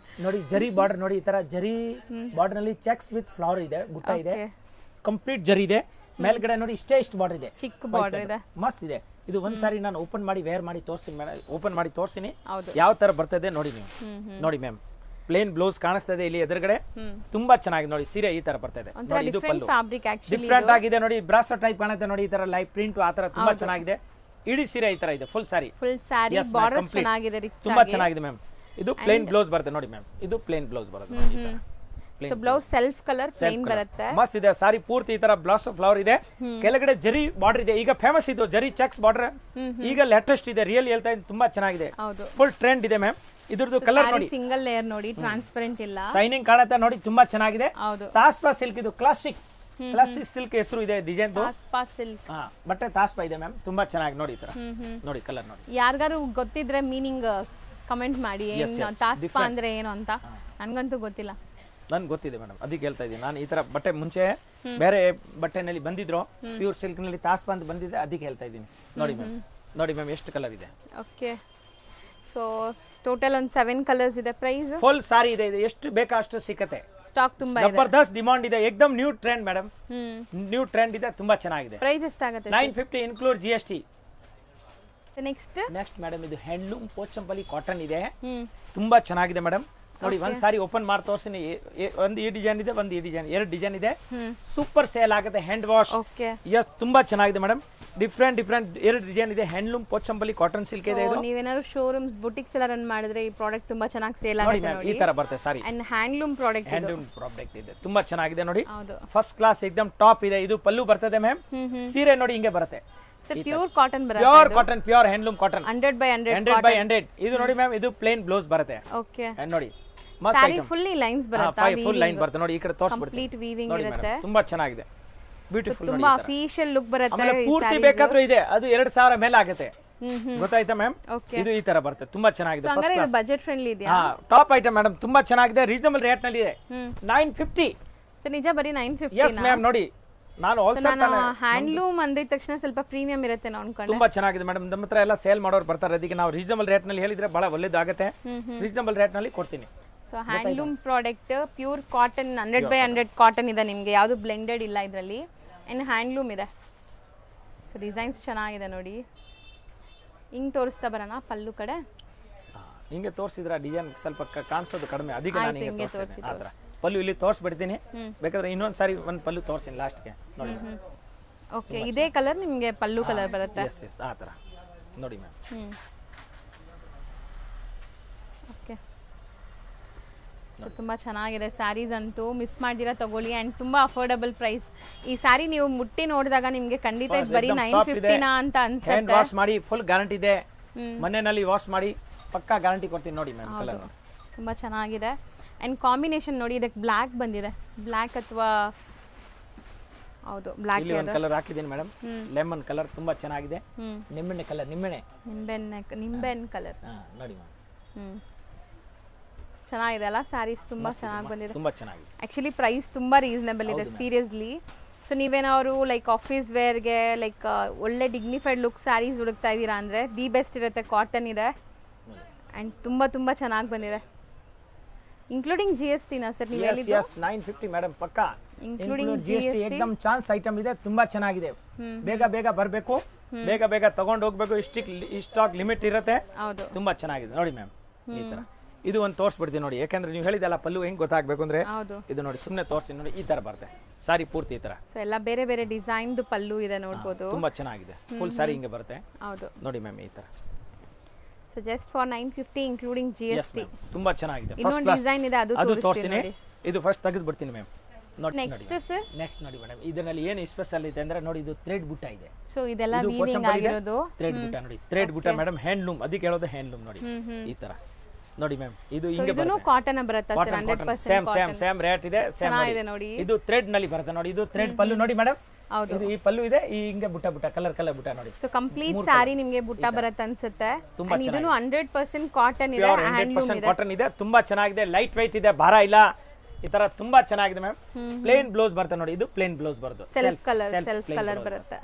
[SPEAKER 2] ನೋಡಿ. ಜರಿ ಬಾರ್ಡರ್ ನೋಡಿ, ಈ ತರ ಜರಿ ಬಾರ್ಡರ್ ನಲ್ಲಿ ಚೆಕ್ಸ್ ವಿತ್ ಫ್ಲವರ್ ಇದೆ, ಬುಟ್ಟ ಇದೆ, ಕಂಪ್ಲೀಟ್ ಜರಿ ಇದೆ. ಮೇಲ್ಗಡೆ ನೋಡಿ ಇಷ್ಟು ಬಾರ್ಡರ್ ಇದೆ,
[SPEAKER 1] ಚಿಕ್ಕ ಬಾರ್ಡರ್ ಇದೆ,
[SPEAKER 2] ಮಸ್ತ್ ಇದೆ. ಇದು ಒಂದ್ ಸಾರಿ ನಾನು ಓಪನ್ ಮಾಡಿ ವೇರ್ ಮಾಡಿ ತೋರಿಸ್ತೀನಿ ಮೇಡಮ್. ಓಪನ್ ಮಾಡಿ ತೋರಿಸ್ತೀನಿ ಯಾವ ತರ ಬರ್ತದೆ ನೋಡಿ ನೀವು. ನೋಡಿ ಮ್ಯಾಮ್, ಪ್ಲೇನ್ ಬ್ಲೌಸ್ ಕಾಣಿಸ್ತಾ ಇದೆ ಇಲ್ಲಿ ಎದುರುಗಡೆ. ತುಂಬಾ ಚೆನ್ನಾಗಿದೆ ನೋಡಿ. ಸೀರೆ ಈ ತರ ಬರ್ತಾ ಇದೆ ನೋಡಿ. ಇದು ಪಲ್ಲು ಡಿಫರೆಂಟ್ ಆಗಿದೆ ನೋಡಿ. ಬ್ರಾಸೋ ಟೈಪ್ ಕಾಣುತ್ತೆ ನೋಡಿ. ಈ ತರ ಲೈಟ್ ಪ್ರಿಂಟ್ ಆ ತರ ತುಂಬಾ ಚೆನ್ನಾಗಿದೆ. ಇಡೀ ಸೀರೆ ಈ ತರ ಇದೆ, ಫುಲ್ ಸಾರಿ.
[SPEAKER 1] ಬಾರ್ಡರ್ ಚೆನ್ನಾಗಿದೆ,
[SPEAKER 2] ತುಂಬಾ ಚೆನ್ನಾಗಿದೆ ಮ್ಯಾಮ್. ಇದು ಪ್ಲೇನ್ ಬ್ಲೌಸ್ ಬರುತ್ತೆ ನೋಡಿ ಮ್ಯಾಮ್. ಇದು ಪ್ಲೇನ್ ಬ್ಲೌಸ್ ಬರುತ್ತೆ.
[SPEAKER 1] So blouse self colour plain ಬರುತ್ತೆ.
[SPEAKER 2] ಮಸ್ತ್ ಇದೆ ಸಾರಿ ಪೂರ್ತಿ. ಈ ತರ ಬ್ಲಾಸ್ ಆಫ್ ಫ್ಲವರ್ ಇದೆ, ಕೆಳಗಡೆ ಜರಿ ಬಾರ್ಡರ್ ಇದೆ. ಈಗ ಫೇಮಸ್ ಇದು ಜರಿ ಚೆಕ್ಸ್ ಬಾರ್ಡರ್, ಈಗ ಲೇಟೆಸ್ಟ್ ಇದೆ. ರಿಯಲ್ ಹೇಳ್ತಾ ಇದ್ದೀನಿ, ತುಂಬಾ ಚೆನ್ನಾಗಿದೆ. ಫುಲ್ ಟ್ರೆಂಡ್ ಇದೆ ಮ್ಯಾಮ್. ಇದ್ರದ್ದು ಕಲರ್ ನೋಡಿ,
[SPEAKER 1] ಸಿಂಗಲ್ ಲೇಯರ್ ನೋಡಿ, ಟ್ರಾನ್ಸ್ಪರೆಂಟ್ ಇಲ್ಲ,
[SPEAKER 2] ಶೈನಿಂಗ್ ಕಾಣುತ್ತೆ ನೋಡಿ. ತುಂಬಾ ಚೆನ್ನಾಗಿದೆ. ತಾಸ್ಪಾ ಸಿಲ್ಕ್. ಇದು ಕ್ಲಾಸಿಕ್ ಸಿಲ್ಕ್ ಹೆಸರು ಇದೆ ಡಿಸೈನ್. ಬಟ್ಟೆ ತಾಸ್ಪಾ ಇದೆ ಮ್ಯಾಮ್. ತುಂಬಾ ಚೆನ್ನಾಗಿ ನೋಡಿ. ಈ ತರ ನೋಡಿ ಕಲರ್ ನೋಡಿ.
[SPEAKER 1] ಯಾರಿಗಾರು ಗೊತ್ತಿದ್ರೆ ಮೀನಿಂಗ್ ಕಮೆಂಟ್ ಮಾಡಿ, ತಾಸ್ಪಾ ಅಂದ್ರೆ ಏನು ಅಂತ. ನನ್ಗಂತೂ ಗೊತ್ತಿಲ್ಲ.
[SPEAKER 2] ನನ್ಗೆ ಗೊತ್ತಿದೆ ಮೇಡಮ್, ಅದಕ್ಕೆ ಹೇಳ್ತಾ ಇದ್ದೀನಿ. ನಾನು ಈ ತರ ಬಟ್ಟೆ ಮುಂಚೆ ಬೇರೆ ಬಟ್ಟೆನಲ್ಲಿ ಬಂದಿದ್ರು, ಪ್ಯೂರ್ ಸಿಲ್ಕ್ ನಲ್ಲಿ ತಾಸ್ಪಾ ಅಂತ ಬಂದಿದೆ, ಅದಕ್ಕೆ ಹೇಳ್ತಾ ಇದ್ದೀನಿ. ನೋಡಿ ಮ್ಯಾಮ್, ನೋಡಿ ಮ್ಯಾಮ್ ಎಷ್ಟು ಕಲರ್ ಇದೆ.
[SPEAKER 1] ಓಕೆ, ಸೊ ಟೋಟಲ್ ಒಂದು 7 ಕಲರ್ಸ್ ಇದೆ. ಪ್ರೈಸ್
[SPEAKER 2] ಫುಲ್ ಸಾರಿ ಇದೆ. ಇದು ಎಷ್ಟು ಬೇಕಾ ಅಷ್ಟು ಸಿಕ್ಕತ್ತೆ.
[SPEAKER 1] ಸ್ಟಾಕ್ ತುಂಬಾ ಇದೆ,
[SPEAKER 2] ಜಬರ್ದಸ್ತ್ ಡಿಮಾಂಡ್ ಇದೆ. ಏಕದಮ್ new trend madam, new trend ಇದೆ. ತುಂಬಾ ಚೆನ್ನಾಗಿದೆ.
[SPEAKER 1] ಪ್ರೈಸ್ ಎಷ್ಟಾಗುತ್ತೆ?
[SPEAKER 2] 950 ಇನ್ಕ್ಲೂಡ್ GST.
[SPEAKER 1] ನೆಕ್ಸ್ಟ್
[SPEAKER 2] ಮೇಡಮ್ ಇದು ಹ್ಯಾಂಡ್ಲೂಮ್ ಪೋಚಂಪಲ್ಲಿ ಕಾಟನ್ ಇದೆ. ತುಂಬಾ ಚೆನ್ನಾಗಿದೆ ಮೇಡಮ್. ನೋಡಿ ಒಂದ್ ಸಾರಿ ಓಪನ್ ಮಾಡಿ ತೋರಿಸ್ತೀನಿ. ಒಂದು ಈ ಡಿಸೈನ್ ಇದೆ, ಒಂದು ಈ ಡಿಸೈನ್, 2 ಡಿಸೈನ್ ಇದೆ. ಸೂಪರ್ ಸೇಲ್ ಆಗುತ್ತೆ. Hand wash. ಎಸ್, ತುಂಬಾ ಚೆನ್ನಾಗಿದೆ ಮೇಡಮ್. ಡಿಫರೆಂಟ್ 2 ಡಿಸೈನ್ ಇದೆ. ಹ್ಯಾಂಡ್ಲೂಮ್ ಪೋಚಂಪಲ್ಲಿ ಕಾಟನ್ ಸಿಲ್ಕ್ ಇದೆ. ಇದು
[SPEAKER 1] ನೀವೇನಾದ್ರು ಶೋರೂಮ್ಸ್ ಬುಟಿಕ್ಸ್ ಎಲ್ಲ ರನ್ ಮಾಡಿದ್ರೆ ಈ ಪ್ರಾಡಕ್ಟ್ ತುಂಬಾ ಚೆನ್ನಾಗಿ ಸೇಲ್ ಆಗುತ್ತೆ ನೋಡಿ.
[SPEAKER 2] ಈ ತರ ಬರುತ್ತೆ ಸಾರಿ.
[SPEAKER 1] ಅಂಡ್ ಹ್ಯಾಂಡ್ಲೂಮ್
[SPEAKER 2] ಪ್ರಾಡಕ್ಟ್ ಇದೆ. ತುಂಬಾ ಚೆನ್ನಾಗಿದೆ ನೋಡಿ. ಫಸ್ಟ್ ಕ್ಲಾಸ್ ಎಕ್ದಮ್ ಟಾಪ್ ಇದೆ. ಇದು ಪಲ್ಲು ಬರ್ತದೆ ಮ್ಯಾಮ್. ಸೀರೆ ನೋಡಿ ಹಿಂಗೆ ಬರುತ್ತೆ.
[SPEAKER 1] ಪ್ಯೂರ್ ಕಾಟನ್ ಬರುತ್ತೆ.
[SPEAKER 2] Pure cotton, pure handloom cotton.
[SPEAKER 1] 100/100
[SPEAKER 2] ಇದು ನೋಡಿ ಮ್ಯಾಮ್. ಇದು ಪ್ಲೇನ್ ಬ್ಲೌಸ್ ಬರುತ್ತೆ.
[SPEAKER 1] ಓಕೆ,
[SPEAKER 2] ನೋಡಿ
[SPEAKER 1] ಮಸ್ತ್ ಐಟಮ್. ಫುಲ್ಲಿ ಲೈನ್ಸ್ ಬರುತ್ತೆ.
[SPEAKER 2] ಫುಲ್ ಲೈನ್ ಬರುತ್ತೆ ನೋಡಿ. ಈ ಕಡೆ ತೋರಿಸ್ಬಿಡ್ತೀನಿ.
[SPEAKER 1] ಕಂಪ್ಲೀಟ್ ವೀವಿಂಗ್ ಇರುತ್ತೆ.
[SPEAKER 2] ತುಂಬಾ ಚೆನ್ನಾಗಿದೆ. ಬ್ಯೂಟಿಫುಲ್.
[SPEAKER 1] ತುಂಬಾ ಅಫಿಷಿಯಲ್ ಲುಕ್ ಬರುತ್ತೆ.
[SPEAKER 2] ಆಮೇಲೆ ಪೂರ್ತಿ ಬೇಕಾದ್ರೂ ಇದೆ. ಅದು 2000 ಮೇಲೆ ಆಗುತ್ತೆ. ಗೊತ್ತಾಯ್ತಾ ಮ್ಯಾಮ್? ಇದು ಈ ತರ ಬರುತ್ತೆ. ತುಂಬಾ ಚೆನ್ನಾಗಿದೆ. First class.
[SPEAKER 1] ಬಜೆಟ್ ಫ್ರೆಂಡ್ಲಿ ಇದೆ.
[SPEAKER 2] Top item madam. ತುಂಬಾ ಚೆನ್ನಾಗಿದೆ. ರೀಸನಬಲ್ ರೇಟ್ ನಲ್ಲಿ ಇದೆ. 950.
[SPEAKER 1] ಸರ್ ನಿಜ ಬರೀ 950?
[SPEAKER 2] S ma'am. ನೋಡಿ ನಾನು ಹೋಲ್ಸೇಲ್
[SPEAKER 1] ಹ್ಯಾಂಡ್ಲೂಮ್ ಅಂದಿದ ತಕ್ಷಣ ಸ್ವಲ್ಪ ಪ್ರೀಮಿಯಂ ಇರುತ್ತೆ ನಾನು ಅನ್ಕೊಂಡೆ.
[SPEAKER 2] ತುಂಬಾ ಚೆನ್ನಾಗಿದೆ ಮೇಡಮ್. ನಮ್ಮ ಹತ್ರ ಎಲ್ಲ ಸೇಲ್ ಮಾಡೋರು ಬರ್ತಾರೆ. ಅದಕ್ಕೆ ನಾವು ರೀಸನಬಲ್ ರೇಟ್ ನಲ್ಲಿ ಹೇಳಿದ್ರೆ ಬಹಳ ಒಳ್ಳೇದಾಗುತ್ತೆ. ರೀಸನಬಲ್ ರೇಟ್ ನಲ್ಲಿ ಕೊಡ್ತೀನಿ.
[SPEAKER 1] So handloom product, pure cotton, 100/100 cotton ಇದೆ. ನಿಮಗೆ ಯಾವುದು ಬ್ಲೆಂಡೆಡ್ ಇಲ್ಲ ಇದರಲ್ಲಿ. ಅಂಡ್ ಹ್ಯಾಂಡ್ಲೂಮ್ ಇದೆ. ಸೊ ಡಿಸೈನ್ಸ್ ಚೆನ್ನಾಗಿದೆ ನೋಡಿ. ಹಿಂಗ್ ತೋರಿಸ್ತಾ ಬರೋಣ ಪಲ್ಲು ಕಡೆ.
[SPEAKER 2] ಹಿಂಗೆ ತೋರಿಸಿದ್ರೆ ಡಿಸೈನ್ ಸ್ವಲ್ಪ ಕಾಣಿಸೋದು ಕಡಿಮೆ. ಅದಕ್ಕೆ ನಾನು ಹಿಂಗೆ ತೋರಿಸ್ತೀನಿ. ಆ ತರ ಪಲ್ಲು ಇಲ್ಲಿ ತೋರಿಸ್ಬಿಡ್ತೀನಿ. ಬೇಕಾದ್ರೆ ಇನ್ನೊಂದು ಸಾರಿ ಒಂದು ಪಲ್ಲು ತೋರಿಸ್ತೀನಿ ಲಾಸ್ಟ್ಗೆ ನೋಡಿ.
[SPEAKER 1] ಓಕೆ, ಇದೇ ಕಲರ್ ನಿಮಗೆ ಪಲ್ಲು ಕಲರ್ ಬರುತ್ತೆ.
[SPEAKER 2] ಎಸ್ ಎಸ್, ಆ ತರ ನೋಡಿ ಮ್ಯಾಮ್.
[SPEAKER 1] ಓಕೆ, ಸೊ ತುಂಬ ಚೆನ್ನಾಗಿದೆ. ಸ್ಯಾರೀಸ್ ಅಂತೂ ಮಿಸ್ ಮಾಡಿದಿರಾ ತಗೊಳ್ಳಿ. ಆ್ಯಂಡ್ ತುಂಬ ಅಫೋರ್ಡಬಲ್ ಪ್ರೈಸ್. ಈ ಸ್ಯಾರಿ ನೀವು ಮುಟ್ಟಿ ನೋಡಿದಾಗ ನಿಮಗೆ ಖಂಡಿತ ಬರೀ 950 ಅಂತ ಅನ್ಸುತ್ತೆ.
[SPEAKER 2] ಹ್ಯಾಂಡ್ ವಾಶ್ ಮಾಡಿ ಫುಲ್ ಗ್ಯಾರಂಟಿ ಇದೆ. ಮನೆಯಲ್ಲಿ ವಾಶ್ ಮಾಡಿ ಪಕ್ಕಾ ಗ್ಯಾರಂಟಿ ಕೊಡ್ತೀನಿ ನೋಡಿ ಮ್ಯಾಮ್. ಕಲರ್
[SPEAKER 1] ತುಂಬ ಚೆನ್ನಾಗಿದೆ. ಆ್ಯಂಡ್ ಕಾಂಬಿನೇಷನ್ ನೋಡಿ, ಇದಕ್ಕೆ ಬ್ಲ್ಯಾಕ್ ಬಂದಿದೆ. ಬ್ಲ್ಯಾಕ್ ಅಥವಾ ಹೌದು ಬ್ಲ್ಯಾಕ್.
[SPEAKER 2] ಇಲ್ಲಿ ಒಂದು ಕಲರ್ ಹಾಕಿದ್ದೀನಿ ಮೇಡಮ್. ಲೆಮನ್ ಕಲರ್ ತುಂಬಾ ಚೆನ್ನಾಗಿದೆ. ನಿಂಬೆಣ್ಣೆ ಕಲರ್,
[SPEAKER 1] ನಿಂಬೆಣ್ಣೆ ಕಲರ್
[SPEAKER 2] ನೋಡಿ ಮ್ಯಾಮ್.
[SPEAKER 1] ಚೆನ್ನಾಗಿದೆ ಅಲ್ಲ ಸ್ಯಾರೀಸ್? ತುಂಬಾ ಚೆನ್ನಾಗಿ ಬಂದಿದೆ.
[SPEAKER 2] ತುಂಬಾ ಚೆನ್ನಾಗಿದೆ.
[SPEAKER 1] ಆಕ್ಚುಲಿ ಪ್ರೈಸ್ ತುಂಬಾ ರೀಸನಬಲ್ ಇದೆ ಸೀರಿಯಸ್ಲಿ. ಸೊ ನೀವೇನಾದ್ರು ಲೈಕ್ ಆಫೀಸ್ ವೇರ್ಗೆ ಲೈಕ್ ಒಳ್ಳೆ ಡಿಗ್ನಿಫೈಡ್ ಲುಕ್ ಸ್ಯಾರೀಸ್ ಹುಡುಕ್ತಾ ಇದ್ದೀರಾ ಅಂದರೆ ದಿ ಬೆಸ್ಟ್ ಇರುತ್ತೆ. ಕಾಟನ್ ಇದೆ ಆ್ಯಂಡ್ ತುಂಬ ಚೆನ್ನಾಗಿ ಬಂದಿದೆ. ಇನ್ಕ್ಲೂಡಿಂಗ್ GST ನಾ ಸರ್ ನೀವು ಹೇಳಿದ್ದು?
[SPEAKER 2] Yes, 950 ಮೇಡಮ್ ಪಕ್ಕಾ. Including GST. ಏಕದಮ್ ಚಾನ್ಸ್ ಐಟಮ್ ಇದೆ. ತುಂಬಾ ಚೆನ್ನಾಗಿದೆ. ಬೇಗ ಬರಬೇಕು, ಬೇಗ ತಗೊಂಡು ಹೋಗ್ಬೇಕು. ಸ್ಟಾಕ್ ಲಿಮಿಟ್ ಇರುತ್ತೆ. ತುಂಬಾ ಚೆನ್ನಾಗಿದೆ ನೋಡಿ ಮ್ಯಾಮ್. ಈ ತರ ಇದು ಒಂದು ತೋರಿಸ್ಬಿಡ್ತೀನಿ ನೋಡಿ. ಯಾಕಂದ್ರೆ ನೀವು ಹೇಳಿದಲ್ಲ ಪಲ್ಲು ಹೆಂಗ್ ಗೊತ್ತಾಗಬೇಕು ಅಂದ್ರೆ ಇದು ನೋಡಿ. ಸುಮ್ಮನೆ ತೋರಿಸಿ ನೋಡಿ. ಈ ತರ ಬರುತ್ತೆ ಸಾರಿ ಪೂರ್ತಿ ಈ ತರ.
[SPEAKER 1] ಸೊ ಎಲ್ಲ ಬೇರೆ ಡಿಸೈನ್ದು ಪಲ್ಲು ಇದೆ ನೋಡಬಹುದು.
[SPEAKER 2] ತುಂಬಾ ಚೆನ್ನಾಗಿದೆ. ಫುಲ್ ಸಾರಿ ಹಿಂಗೆ ಬರುತ್ತೆ.
[SPEAKER 1] ಹೌದು
[SPEAKER 2] ನೋಡಿ ಮ್ಯಾಮ್ ಈ ತರ.
[SPEAKER 1] So just for 950 including GST.
[SPEAKER 2] ತುಂಬಾ ಚೆನ್ನಾಗಿದೆ.
[SPEAKER 1] ಫಸ್ಟ್ ಕ್ಲಾಸ್ ಡಿಸೈನ್ ಇದೆ. ಅದು ತೋರಿಸ್ತೀನಿ.
[SPEAKER 2] ಇದು ಫಸ್ಟ್ ತೆಗೆದು ಬಿಡ್ತೀನಿ ಮ್ಯಾಮ್. ನೋಡಿ
[SPEAKER 1] ನೆಕ್ಸ್ಟ್
[SPEAKER 2] ನೋಡಿ ಮೇಡಮ್. ಇದರಲ್ಲಿ ಏನು ಸ್ಪೆಷಲ್ ಇದೆ ಅಂದ್ರೆ ನೋಡಿ, ಇದು ಥ್ರೆಡ್ ಬುಟ್ಟ ಇದೆ.
[SPEAKER 1] ಸೊ ಇದೆಲ್ಲ ವೀವಿಂಗ್ ಆಗಿರೋದು
[SPEAKER 2] ಥ್ರೆಡ್ ಬುಟ್ಟ ನೋಡಿ. ಥ್ರೆಡ್ ಬುಟ್ಟ ಮೇಡಮ್. ಹ್ಯಾಂಡ್ಲೂಮ್, ಅದಕ್ಕೆ ಹೇಳೋದು ಹ್ಯಾಂಡ್ಲೂಮ್ ನೋಡಿ. ಈ ತರ ನೋಡಿ ಮ್ಯಾಮ್. ಇದು ಹಿಂಗೆ
[SPEAKER 1] ಬರುತ್ತೆ. ಕಾಟನ್ ಬರುತ್ತೆ ಸರ್. 100%
[SPEAKER 2] ಸೇಮ್ ರೇಟ್ ಇದೆ. ಸೇಮ್ ಇದೆ ನೋಡಿ. ಇದು ಥ್ರೆಡ್ ನಲ್ಲಿ ಬರುತ್ತೆ ನೋಡಿ. ಇದು ಥ್ರೆಡ್ ಪಲ್ಲು ನೋಡಿ ಮೇಡಮ್. ಇದು ಈ ಪಲ್ಲು ಇದೆ, ಈ ಹಿಂಗೆ ಬುಟ್ಟ ಬುಟ್ಟ ಕಲರ್ ಬುಟ್ಟ ನೋಡಿ.
[SPEAKER 1] ಸೊ ಕಂಪ್ಲೀಟ್ ಸ್ಯಾರಿ ನಿಮಗೆ ಬುಟ್ಟ ಬರುತ್ತೆ ಅನ್ಸುತ್ತೆ. ಇದನ್ನು 100% ಕಾಟನ್ ಇದೆ,
[SPEAKER 2] 100% ಕಾಟನ್ ಇದೆ, ತುಂಬಾ ಚೆನ್ನಾಗಿದೆ, ಲೈಟ್ ವೈಟ್ ಇದೆ, ಭಾರ ಇಲ್ಲ, ಈ ತರ ತುಂಬಾ ಚೆನ್ನಾಗಿದೆ ಮ್ಯಾಮ್. ಪ್ಲೇನ್ ಬ್ಲೌಸ್ ಬರುತ್ತೆ ನೋಡಿ, ಇದು ಪ್ಲೇನ್ ಬ್ಲೌಸ್ ಬರುತ್ತೆ,
[SPEAKER 1] ಸೆಲ್ಫ್ ಕಲರ್ ಬರುತ್ತೆ,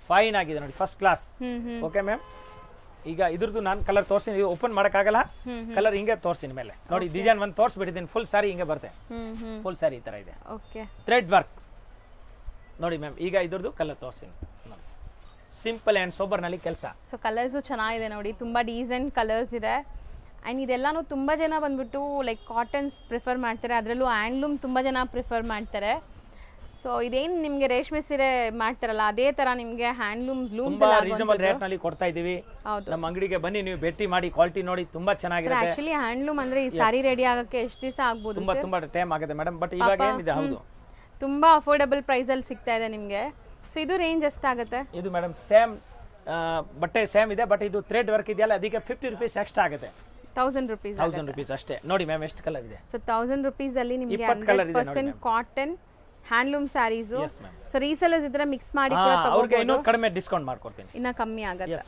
[SPEAKER 2] ಫೈನ್ ಆಗಿದೆ ನೋಡಿ, ಫಸ್ಟ್ ಕ್ಲಾಸ್. ಓಕೆ ಮ್ಯಾಮ್, ಈಗ ಇದ್ರದ್ದು ನಾನು ಕಲರ್ ತೋರಿಸ್ತೀನಿ, ಓಪನ್ ಮಾಡಕ್ಕಾಗಲ್ಲ, ಕಲರ್ ಹಿಂಗೆ ತೋರಿಸ್ತೀನಿ ಮೇಲೆ ನೋಡಿ. ಡಿಸೈನ್ ಒಂದು ತೋರಿಸ್ಬಿಟ್ಟಿದ್ದೀನಿ, ಫುಲ್ ಸಾರಿ ಹಿಂಗೆ ಬರುತ್ತೆ, ಫುಲ್ ಸಾರಿ ಈ ತರ ಇದೆ, ಥ್ರೆಡ್ ವರ್ಕ್ ನೋಡಿ ಮ್ಯಾಮ್. ಈಗ ಇದ್ರದ್ದು ಕಲರ್ ತೋರಿಸ್ತೀನಿ, ಸಿಂಪಲ್ ಅಂಡ್ ಸೋಬರ್ ನಲ್ಲಿ ಕೆಲಸ.
[SPEAKER 1] ಸೊ ಕಲರ್ಸ್ ಚೆನ್ನಾಗಿದೆ ನೋಡಿ, ತುಂಬಾ ಡೀಸೆಂಟ್ ಕಲರ್ಸ್ ಇದೆ. ಅಂಡ್ ಇದೆಲ್ಲಾನು ತುಂಬಾ ಜನ ಬಂದ್ಬಿಟ್ಟು ಲೈಕ್ ಕಾಟನ್ಸ್ ಪ್ರಿಫರ್ ಮಾಡ್ತಾರೆ, ಅದರಲ್ಲೂ ಹ್ಯಾಂಡ್ಲೂಮ್ ತುಂಬಾ ಜನ ಪ್ರಿಫರ್ ಮಾಡ್ತಾರೆ. ಸೊ ಇದೇನು ನಿಮಗೆ ರೇಷ್ಮೆ ಸೀರೆ ಮಾಡ್ತಾರಲ್ಲ ಅದೇ ತರ ನಿಮಗೆ ಹ್ಯಾಂಡ್ಲೂಮ್
[SPEAKER 2] ರೀಸನಬಲ್ ರೇಟ್ ನಲ್ಲಿ ಕೊಡ್ತಾ ಇದೀವಿ. ನಮ್ಮ ಅಂಗಡಿಗೆ ಬನ್ನಿ, ನೀವು ಭೇಟಿ ಮಾಡಿ, ಕ್ವಾಲಿಟಿ ನೋಡಿ, ತುಂಬಾ ಚೆನ್ನಾಗಿರುತ್ತೆ.
[SPEAKER 1] ಆಕ್ಚುಲಿ ಹ್ಯಾಂಡ್ಲೂಮ್ ಅಂದ್ರೆ ಈ ಸಾರಿ ರೆಡಿ ಆಗಕ್ಕೆ ಎಷ್ಟು ದಿವಸ ಆಗ್ಬೋದು?
[SPEAKER 2] ತುಂಬಾ ಟೈಮ್ ಆಗುತ್ತೆ ಮೇಡಮ್, ಬಟ್ ಇವಾಗ ಏನಿದೆ ಹೌದು
[SPEAKER 1] ತುಂಬಾ ಅಫೋರ್ಡಬಲ್ ಪ್ರೈಸ್ ಅಲ್ಲಿ ಸಿಗ್ತಾ ಇದೆ ನಿಮಗೆ. ಸೊ ಇದು ರೇಂಜ್ ಎಷ್ಟಾಗುತ್ತೆ?
[SPEAKER 2] ಇದು ಮೇಡಮ್ ಸೇಮ್ ಬಟ್ಟೆ ಸೇಮ್ ಇದೆ, ಬಟ್ ಇದು ಥ್ರೆಡ್ ವರ್ಕ್ ಇದೆಯಲ್ಲ ಅದಕ್ಕೆ 50 ರೂಪೀಸ್ ಎಕ್ಸ್ಟ್ರಾ ಆಗುತ್ತೆ.
[SPEAKER 1] 1000 ರೂಪೀಸ್
[SPEAKER 2] 1000 ರೂಪೀಸ್ ಅಷ್ಟೇ. ನೋಡಿ ಮ್ಯಾಮ್ ಎಷ್ಟು ಕಲರ್ ಇದೆ.
[SPEAKER 1] ಸೊ 1000 ರೂಪೀಸ್ ಅಲ್ಲಿ ನಿಮಗೆ 100% cotton handloom saris. So resellers ಇದ್ರೆ ಮಿಕ್ಸ್ ಮಾಡಿ ಕೂಡ ತಗೋಬಹುದು,
[SPEAKER 2] ಅವರಿಗೆ ಇನ್ನೂ ಕಡಿಮೆ ಡಿಸ್ಕೌಂಟ್ ಮಾಡ್ಕೊಡ್ತೀನಿ,
[SPEAKER 1] ಇನ್ನ ಕಮ್ಮಿ ಆಗುತ್ತೆ.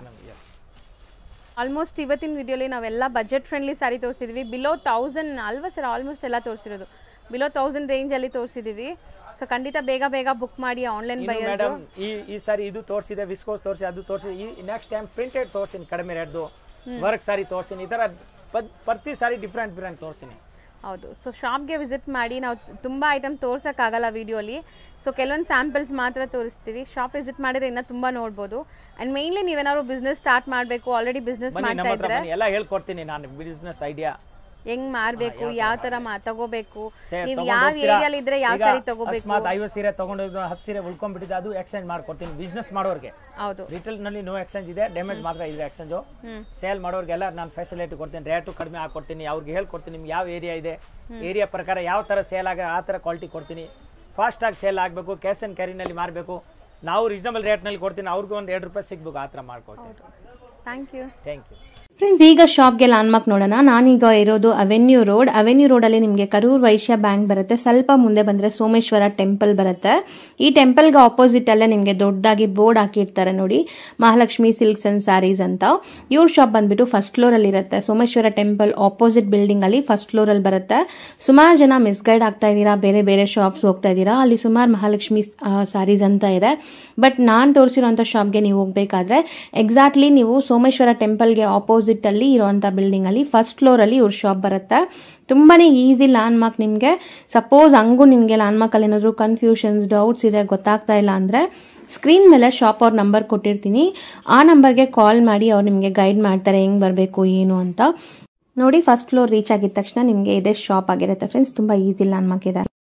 [SPEAKER 1] ಆಲ್ಮೋಸ್ಟ್ ಇವತ್ತಿನ ವಿಡಿಯೋಲಿ ನಾವೆಲ್ಲ ಬಜೆಟ್ ಫ್ರೆಂಡ್ಲಿ ಸ್ಯಾರಿ ತೋರಿಸಿದ್ವಿ. ಬಿಲೋ 1000 ಅಲ್ವಾ ಸರ್? ಆಲ್ಮೋಸ್ಟ್ ಎಲ್ಲ ತೋರಿಸಿರೋದು ಬಿಲೋ 1000 ರೇಂಜ್ ಅಲ್ಲಿ ತೋರಿಸಿದೀವಿ. ಸೊ ಖಂಡಿತ ಬೇಗ ಬುಕ್ ಮಾಡಿ ಆನ್ಲೈನ್ ಬೈ.
[SPEAKER 2] ಮೇಡಮ್ ಈ ಸಾರಿ ಇದು ತೋರಿಸಿದೆ, ವಿಸ್ಕೋಸ್ ತೋರಿಸಿ, ಅದು ತೋರಿಸಿ, ಈ ನೆಕ್ಸ್ಟ್ ಟೈಮ್ ಪ್ರಿಂಟೆಡ್ ತೋರಿಸ್ತೀನಿ, ಕಡಿಮೆ ರೇಟ್ದು ವರ್ಕ್ ಸಾರಿ ತೋರಿಸ್ತೀನಿ, ಈ ತರ ಪ್ರತಿ ಸಾರಿ ಡಿಫ್ರೆಂಟ್ ತೋರಿಸ್ತೀನಿ.
[SPEAKER 1] ಹೌದು. ಸೊ ಶಾಪ್ಗೆ ವಿಸಿಟ್ ಮಾಡಿ, ನಾವು ತುಂಬ ಐಟಮ್ ತೋರ್ಸೋಕ್ಕಾಗಲ್ಲ ವಿಡಿಯೋಲಿ, ಸೊ ಕೆಲವೊಂದು ಸ್ಯಾಂಪಲ್ಸ್ ಮಾತ್ರ ತೋರಿಸ್ತೀವಿ. ಶಾಪ್ ವಿಸಿಟ್ ಮಾಡಿದ್ರೆ ಇನ್ನೂ ತುಂಬ ನೋಡ್ಬೋದು. ಆ್ಯಂಡ್ ಮೇನ್ಲಿ ನೀವೇನಾದ್ರು ಬಿಸ್ನೆಸ್ ಸ್ಟಾರ್ಟ್ ಮಾಡಬೇಕು, ಆಲ್ರೆಡಿ ಬಿಸ್ನೆಸ್ ಮಾಡ್ತಾ ಇದ್ರೆ
[SPEAKER 2] ಎಲ್ಲ ಹೇಳ್ಕೊಡ್ತೀನಿ ನಾನು, ಬಿಸ್ನೆಸ್ ಐಡಿಯಾ
[SPEAKER 1] ಹೆಂಗ್ ಮಾರಬೇಕು, ಯಾವ ತರ ತಗೋಬೇಕು, ನೀವು ಯಾವ ಏರಿಯಾಲಿ ಇದ್ರೆ ಯಾವ ಸಾರಿ ತಗೋಬೇಕು.
[SPEAKER 2] 50 ಸೀರೆ ತಗೊಂಡು 10 ಸೀರೆ ಉಳ್ಕೊಂಡ್ಬಿಟ್ಟಿದೆ, ಅದು ಎಕ್ಸ್ಚೇಂಜ್ ಮಾಡ್ಕೊಡ್ತೀನಿ ಬಿಸ್ನೆಸ್ ಮಾಡೋರಿಗೆ.
[SPEAKER 1] ಹೌದು,
[SPEAKER 2] ರಿಟೇಲ್ ನಲ್ಲಿ ನೋ ಎಕ್ಸ್ಚೇಂಜ್ ಇದೆ, ಡ್ಯಾಮೇಜ್ ಮಾತ್ರ ಇದೆ ಎಕ್ಸ್ಚೇಂಜ್. ಸೇಲ್ ಮಾಡೋರಿಗೆಲ್ಲ ನಾನು ಫೆಸಿಲಿಟಿ ಕೊಡ್ತೀನಿ, ರೇಟು ಕಡಿಮೆ ಹಾಕೊಡ್ತೀನಿ, ಅವ್ರಿಗೆ ಹೇಳ್ಕೊಡ್ತೀನಿ ನಿಮ್ಗೆ ಯಾವ ಏರಿಯಾ ಇದೆ, ಏರಿಯಾ ಪ್ರಕಾರ ಯಾವ ತರ ಸೇಲ್ ಆಗ ಆ ತರ ಕ್ವಾಲಿಟಿ ಕೊಡ್ತೀನಿ. ಫಾಸ್ಟ್ ಆಗಿ ಸೇಲ್ ಆಗಬೇಕು, ಕ್ಯಾಶ್ ಅಂಡ್ ಕ್ಯಾರಿನಲ್ಲಿ ಮಾರಬೇಕು, ನಾವು ರೀಸನಬಲ್ ರೇಟ್ ನಲ್ಲಿ ಕೊಡ್ತೀನಿ, ಅವ್ರಿಗೂ ಒಂದು 2 ರೂಪಾಯಿ ಸಿಗ್ಬೇಕು, ಆ ತರ ಮಾಡ್ಕೊಡ್ತೀನಿ.
[SPEAKER 1] Thank you.
[SPEAKER 3] ಫ್ರೆಂಡ್ಸ್, ಈಗ ಶಾಪ್ಗೆ ಲ್ಯಾಂಡ್ಮಾರ್ಕ್ ನೋಡೋಣ. ನಾನೀಗ ಇರೋದು ಅವೆನ್ಯೂ ರೋಡಲ್ಲಿ ನಿಮಗೆ ಕರೂರ್ ವೈಶ್ಯ ಬ್ಯಾಂಕ್ ಬರುತ್ತೆ. ಸ್ವಲ್ಪ ಮುಂದೆ ಬಂದರೆ ಸೋಮೇಶ್ವರ ಟೆಂಪಲ್ ಬರುತ್ತೆ. ಈ ಟೆಂಪಲ್ಗೆ ಆಪೋಸಿಟ್ ಅಲ್ಲೇ ನಿಮಗೆ ದೊಡ್ಡದಾಗಿ ಬೋರ್ಡ್ ಹಾಕಿರ್ತಾರೆ ನೋಡಿ, ಮಹಾಲಕ್ಷ್ಮಿ ಸಿಲ್ಕ್ಸ್ ಅಂಡ್ ಸ್ಯಾರೀಸ್ ಅಂತ. ಇವ್ರ ಶಾಪ್ ಬಂದ್ಬಿಟ್ಟು ಫಸ್ಟ್ ಫ್ಲೋರಲ್ಲಿ ಇರುತ್ತೆ. ಸೋಮೇಶ್ವರ ಟೆಂಪಲ್ ಆಪೋಸಿಟ್ ಬಿಲ್ಡಿಂಗ್ ಅಲ್ಲಿ ಫಸ್ಟ್ ಫ್ಲೋರಲ್ಲಿ ಬರುತ್ತೆ. ಸುಮಾರು ಜನ ಮಿಸ್ಗೈಡ್ ಆಗ್ತಾ ಇದ್ದೀರಾ, ಬೇರೆ ಶಾಪ್ಸ್ ಹೋಗ್ತಾ ಇದ್ದೀರಾ. ಅಲ್ಲಿ ಸುಮಾರು ಮಹಾಲಕ್ಷ್ಮಿ ಸ್ಯಾರೀಸ್ ಅಂತ ಇದೆ, ಬಟ್ ನಾನು ತೋರಿಸಿರೋಂಥ ಶಾಪ್ಗೆ ನೀವು ಹೋಗ್ಬೇಕಾದ್ರೆ ಎಕ್ಸಾಕ್ಟ್ಲಿ ನೀವು ಸೋಮೇಶ್ವರ ಟೆಂಪಲ್ಗೆ ಆಪೋಸಿಟ್ ಅಲ್ಲಿ ಇರುವಂತ ಬಿಲ್ಡಿಂಗ್ ಅಲ್ಲಿ ಫಸ್ಟ್ ಫ್ಲೋರ್ ಅಲ್ಲಿ ಇವ್ರ ಶಾಪ್ ಬರುತ್ತೆ. ತುಂಬಾನೇ ಈಸಿ ಲ್ಯಾಂಡ್ಮಾರ್ಕ್. ನಿಮಗೆ ಸಪೋಸ್ ಹಂಗೂ ನಿಮಗೆ ಲ್ಯಾಂಡ್ಮಾರ್ಕ್ ಅಲ್ಲಿ ಏನಾದ್ರು ಕನ್ಫ್ಯೂಷನ್ಸ್, ಡೌಟ್ಸ್ ಇದೆ, ಗೊತ್ತಾಗ್ತಾ ಇಲ್ಲ ಅಂದ್ರೆ ಸ್ಕ್ರೀನ್ ಮೇಲೆ ಶಾಪ್ ಅವ್ರ ನಂಬರ್ ಕೊಟ್ಟಿರ್ತೀನಿ, ಆ ನಂಬರ್ಗೆ ಕಾಲ್ ಮಾಡಿ ಅವ್ರು ನಿಮಗೆ ಗೈಡ್ ಮಾಡ್ತಾರೆ ಹೆಂಗ್ ಬರಬೇಕು ಏನು ಅಂತ. ನೋಡಿ, ಫಸ್ಟ್ ಫ್ಲೋರ್ ರೀಚ್ ಆಗಿದ ತಕ್ಷಣ ನಿಮಗೆ ಇದೇ ಶಾಪ್ ಆಗಿರುತ್ತೆ ಫ್ರೆಂಡ್ಸ್. ತುಂಬಾ ಈಸಿ ಲ್ಯಾಂಡ್ಮಾರ್ಕ್ ಇದೆ.